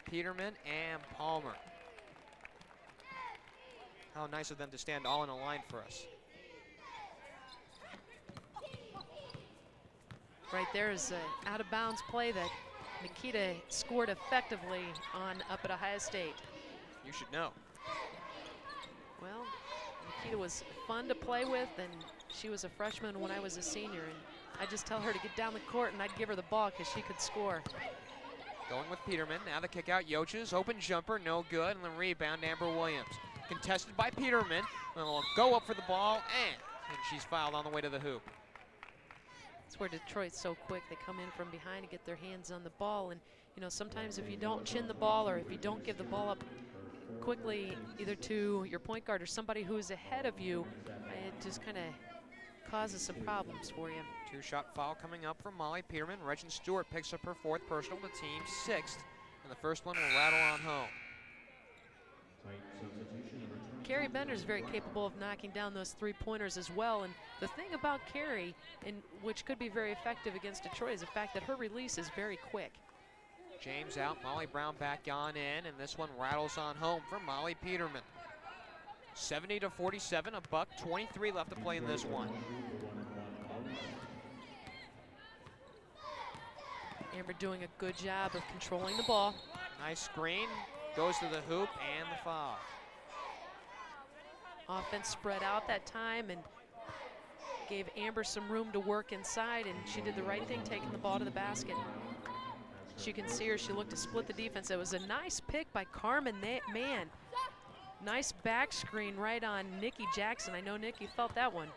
Peterman, and Palmer. How nice of them to stand all in a line for us. Right there is an out-of-bounds play that Nikita scored effectively on up at Ohio State. You should know. Well, Nikita was fun to play with, and she was a freshman when I was a senior, and I just tell her to get down the court and I'd give her the ball because she could score. Going with Peterman. Now the kick out. Yoches. Open jumper. No good. And the rebound. Amber Williams. Contested by Peterman. Will go up for the ball. And she's fouled on the way to the hoop. That's where Detroit's so quick. They come in from behind to get their hands on the ball. And, you know, sometimes if you don't chin the ball or if you don't give the ball up quickly, either to your point guard or somebody who's ahead of you, it just kind of causes some problems for you. Two-shot foul coming up from Molly Peterman. Regin Stewart picks up her 4th personal, the team's 6th. And the first one will rattle on home. Carrie Bender is very capable of knocking down those 3-pointers as well. And the thing about Carrie, and which could be very effective against Detroit, is the fact that her release is very quick. James out, Molly Brown back on in, and this one rattles on home for Molly Peterman. 70-47, a buck 23 left to play in this one. Amber doing a good job of controlling the ball. Nice screen, goes to the hoop, and the foul. Offense spread out that time and gave Amber some room to work inside, and she did the right thing, taking the ball to the basket. As you can see her, she looked to split the defense. It was a nice pick by Carmen Mann. Nice back screen right on Nikki Jackson. I know Nikki felt that one.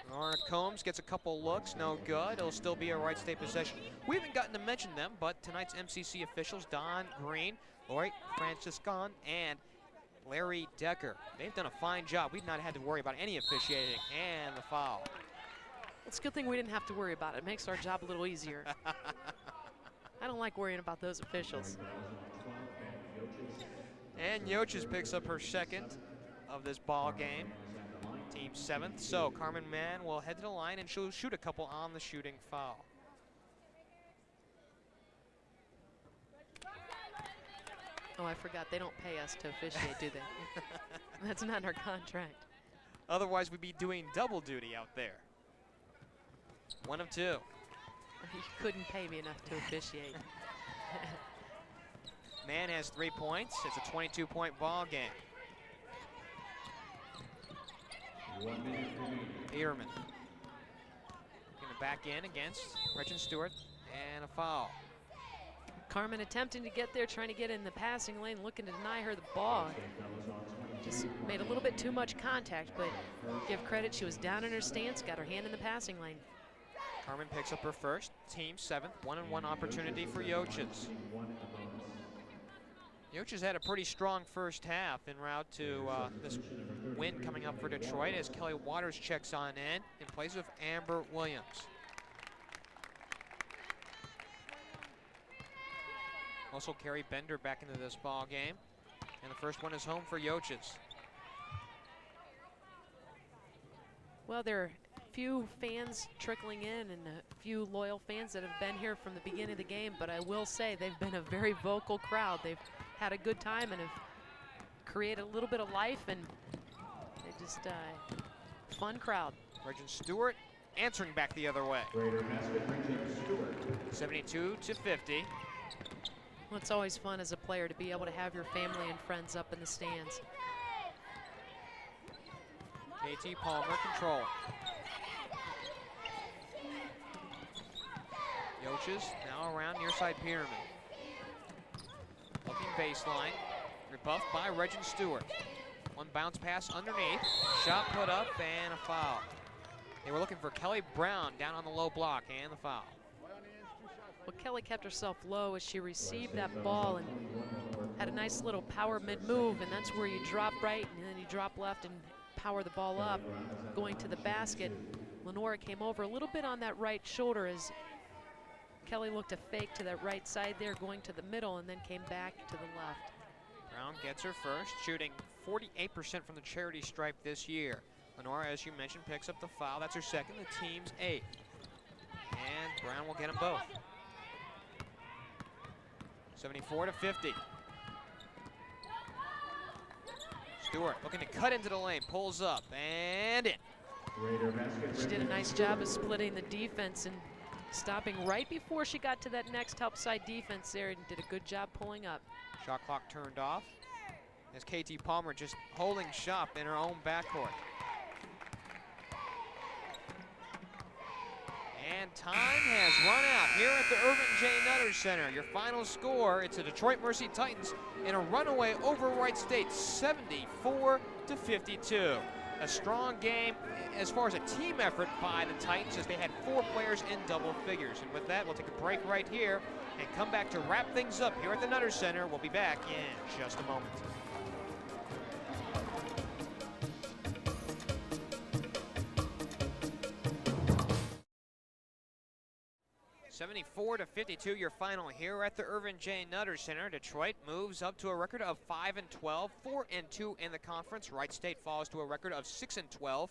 Laura Combs gets a couple looks, no good. It'll still be a Wright State possession. We haven't gotten to mention them, but tonight's MCC officials, Don Green, Lori Franciscon, and Larry Decker. They've done a fine job. We've not had to worry about any officiating, and the foul. It's a good thing we didn't have to worry about it. It makes our job a little easier. I don't like worrying about those officials. And Yoches picks up her 2nd of this ball game. Team 7th. So Carmen Mann will head to the line and she'll shoot a couple on the shooting foul. Oh, I forgot. They don't pay us to officiate, do they? That's not in our contract. Otherwise, we'd be doing double duty out there. 1 of 2. You couldn't pay me enough to officiate. Mann has 3 points. It's a 22-point ball game. Peterman. Going to back in against Regin Stewart, and a foul. Carmen attempting to get there, trying to get in the passing lane, looking to deny her the ball. Just made a little bit too much contact, but give credit, she was down in her stance, got her hand in the passing lane. Carmen picks up her 1st, team 7th, 1-and-1 opportunity for Yoches. Yoches had a pretty strong first half en route to this win coming up for Detroit as Kelly Waters checks on in place of Amber Williams. Also Carrie Bender back into this ball game, and the first one is home for Yoches. Well, there are a few fans trickling in and a few loyal fans that have been here from the beginning of the game, but I will say they've been a very vocal crowd. They've had a good time and have created a little bit of life, and they just fun crowd. Regin Stewart answering back the other way. 72-50. Well, it's always fun as a player to be able to have your family and friends up in the stands. KT Palmer controlling. Yoches now around near side Peterman. Looking baseline. Rebuffed by Regin Stewart. One bounce pass underneath. Shot put up and a foul. They were looking for Kelly Brown down on the low block, and the foul. Well, Kelly kept herself low as she received that ball and had a nice little power mid-move, and that's where you drop right and then you drop left and power the ball up. Going to the basket, Lenora came over a little bit on that right shoulder as Kelly looked to fake to that right side there, going to the middle, and then came back to the left. Brown gets her first, shooting 48% from the charity stripe this year. Lenora, as you mentioned, picks up the foul. That's her 2nd, the team's 8th. And Brown will get them both. 74-50. Stewart looking to cut into the lane, pulls up, and in. She did a nice job of splitting the defense and stopping right before she got to that next help side defense there and did a good job pulling up. Shot clock turned off as KT Palmer just holding shop in her own backcourt. And time has run out here at the Irvin J. Nutter Center. Your final score, it's the Detroit Mercy Titans in a runaway over Wright State, 74-52. A strong game as far as a team effort by the Titans, as they had 4 players in double figures. And with that, we'll take a break right here and come back to wrap things up here at the Nutter Center. We'll be back in just a moment. 74-52, your final here at the Irvin J. Nutter Center. Detroit moves up to a record of 5-12, 4-2 in the conference. Wright State falls to a record of 6-12,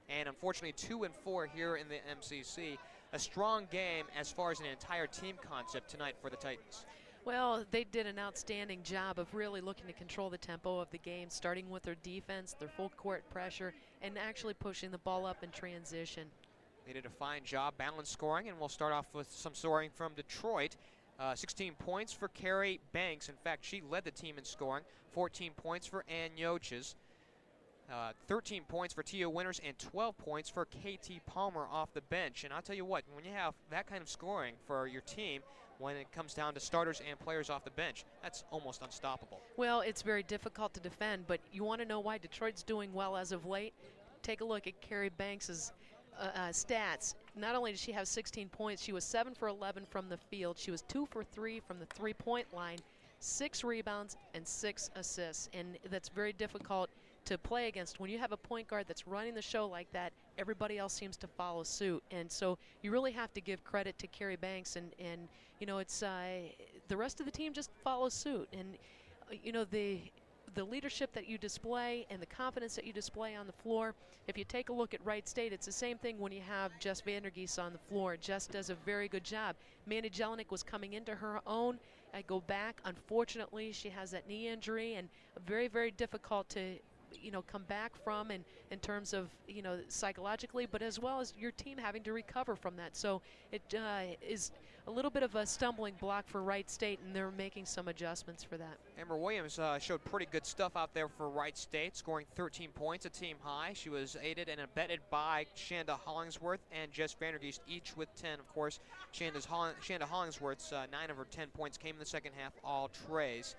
and unfortunately 2-4 here in the MCC. A strong game as far as an entire team concept tonight for the Titans. Well, they did an outstanding job of really looking to control the tempo of the game, starting with their defense, their full court pressure, and actually pushing the ball up in transition. They did a fine job balanced scoring, and we'll start off with some scoring from Detroit. 16 points for Carrie Banks. In fact, she led the team in scoring. 14 points for Ann Yoches. 13 points for Tia Winters and 12 points for KT Palmer off the bench. And I'll tell you what, when you have that kind of scoring for your team, when it comes down to starters and players off the bench, that's almost unstoppable. Well, it's very difficult to defend, but you want to know why Detroit's doing well as of late? Take a look at Carrie Banks's stats. Not only did she have 16 points, she was 7 for 11 from the field. She was 2 for 3 from the three-point line, 6 rebounds and 6 assists. And that's very difficult to play against. When you have a point guard that's running the show like that, everybody else seems to follow suit. And so you really have to give credit to Carrie Banks, and you know, it's the rest of the team just follows suit. And you know, the leadership that you display and the confidence that you display on the floor. If you take a look at Wright State, it's the same thing when you have Jess Vandergeest on the floor. Jess does a very good job. Mandy Jelinek was coming into her own. I go back, unfortunately, she has that knee injury, and very, very difficult to come back from in terms of, psychologically, but as well as your team having to recover from that. So it is a little bit of a stumbling block for Wright State, and they're making some adjustments for that. Amber Williams showed pretty good stuff out there for Wright State, scoring 13 points, a team high. She was aided and abetted by Shanda Hollingsworth and Jess Vandergeest, each with 10. Of course, Shanda Hollingsworth's 9 of her 10 points came in the second half, all trays.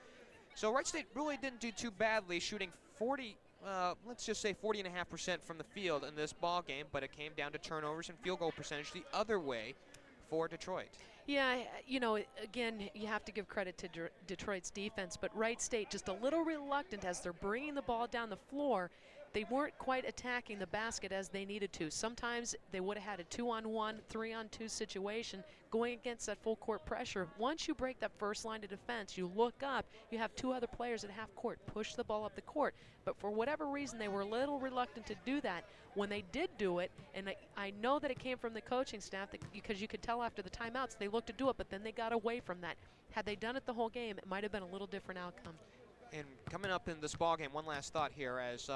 So Wright State really didn't do too badly, shooting 40.5% from the field in this ball game, but it came down to turnovers and field goal percentage the other way for Detroit. Yeah, again, you have to give credit to Detroit's defense, but Wright State just a little reluctant as they're bringing the ball down the floor. They weren't quite attacking the basket as they needed to. Sometimes they would have had a 2-on-1, 3-on-2 situation going against that full court pressure. Once you break that first line of defense, you look up, you have 2 other players at half court, push the ball up the court. But for whatever reason, they were a little reluctant to do that. When they did do it, and I know that it came from the coaching staff, because you could tell after the timeouts they looked to do it, but then they got away from that. Had they done it the whole game, it might have been a little different outcome. And coming up in this ball game, one last thought here, as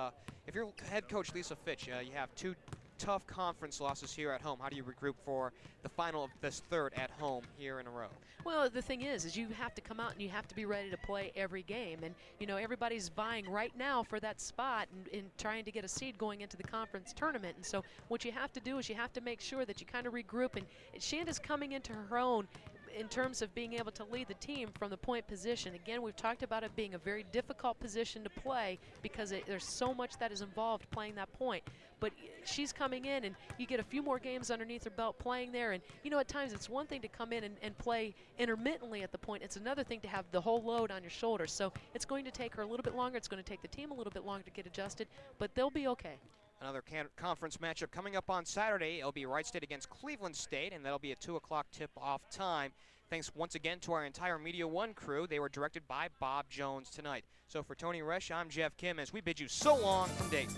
if you're head coach Lisa Fitch, you have 2 tough conference losses here at home. How do you regroup for the final of this third at home here in a row? Well, the thing is you have to come out and you have to be ready to play every game. And, everybody's vying right now for that spot and trying to get a seed going into the conference tournament. And so what you have to do is you have to make sure that you kind of regroup. And Shanda's coming into her own in terms of being able to lead the team from the point position. Again, we've talked about it being a very difficult position to play because there's so much that is involved playing that point. But she's coming in, and you get a few more games underneath her belt playing there. And, at times it's one thing to come in and play intermittently at the point. It's another thing to have the whole load on your shoulders. So it's going to take her a little bit longer. It's going to take the team a little bit longer to get adjusted, but they'll be okay. Another conference matchup coming up on Saturday. It'll be Wright State against Cleveland State, and that'll be a 2 o'clock tip-off time. Thanks once again to our entire Media One crew. They were directed by Bob Jones tonight. So for Toni Roesch, I'm Geoff Kim, as we bid you so long from Dayton.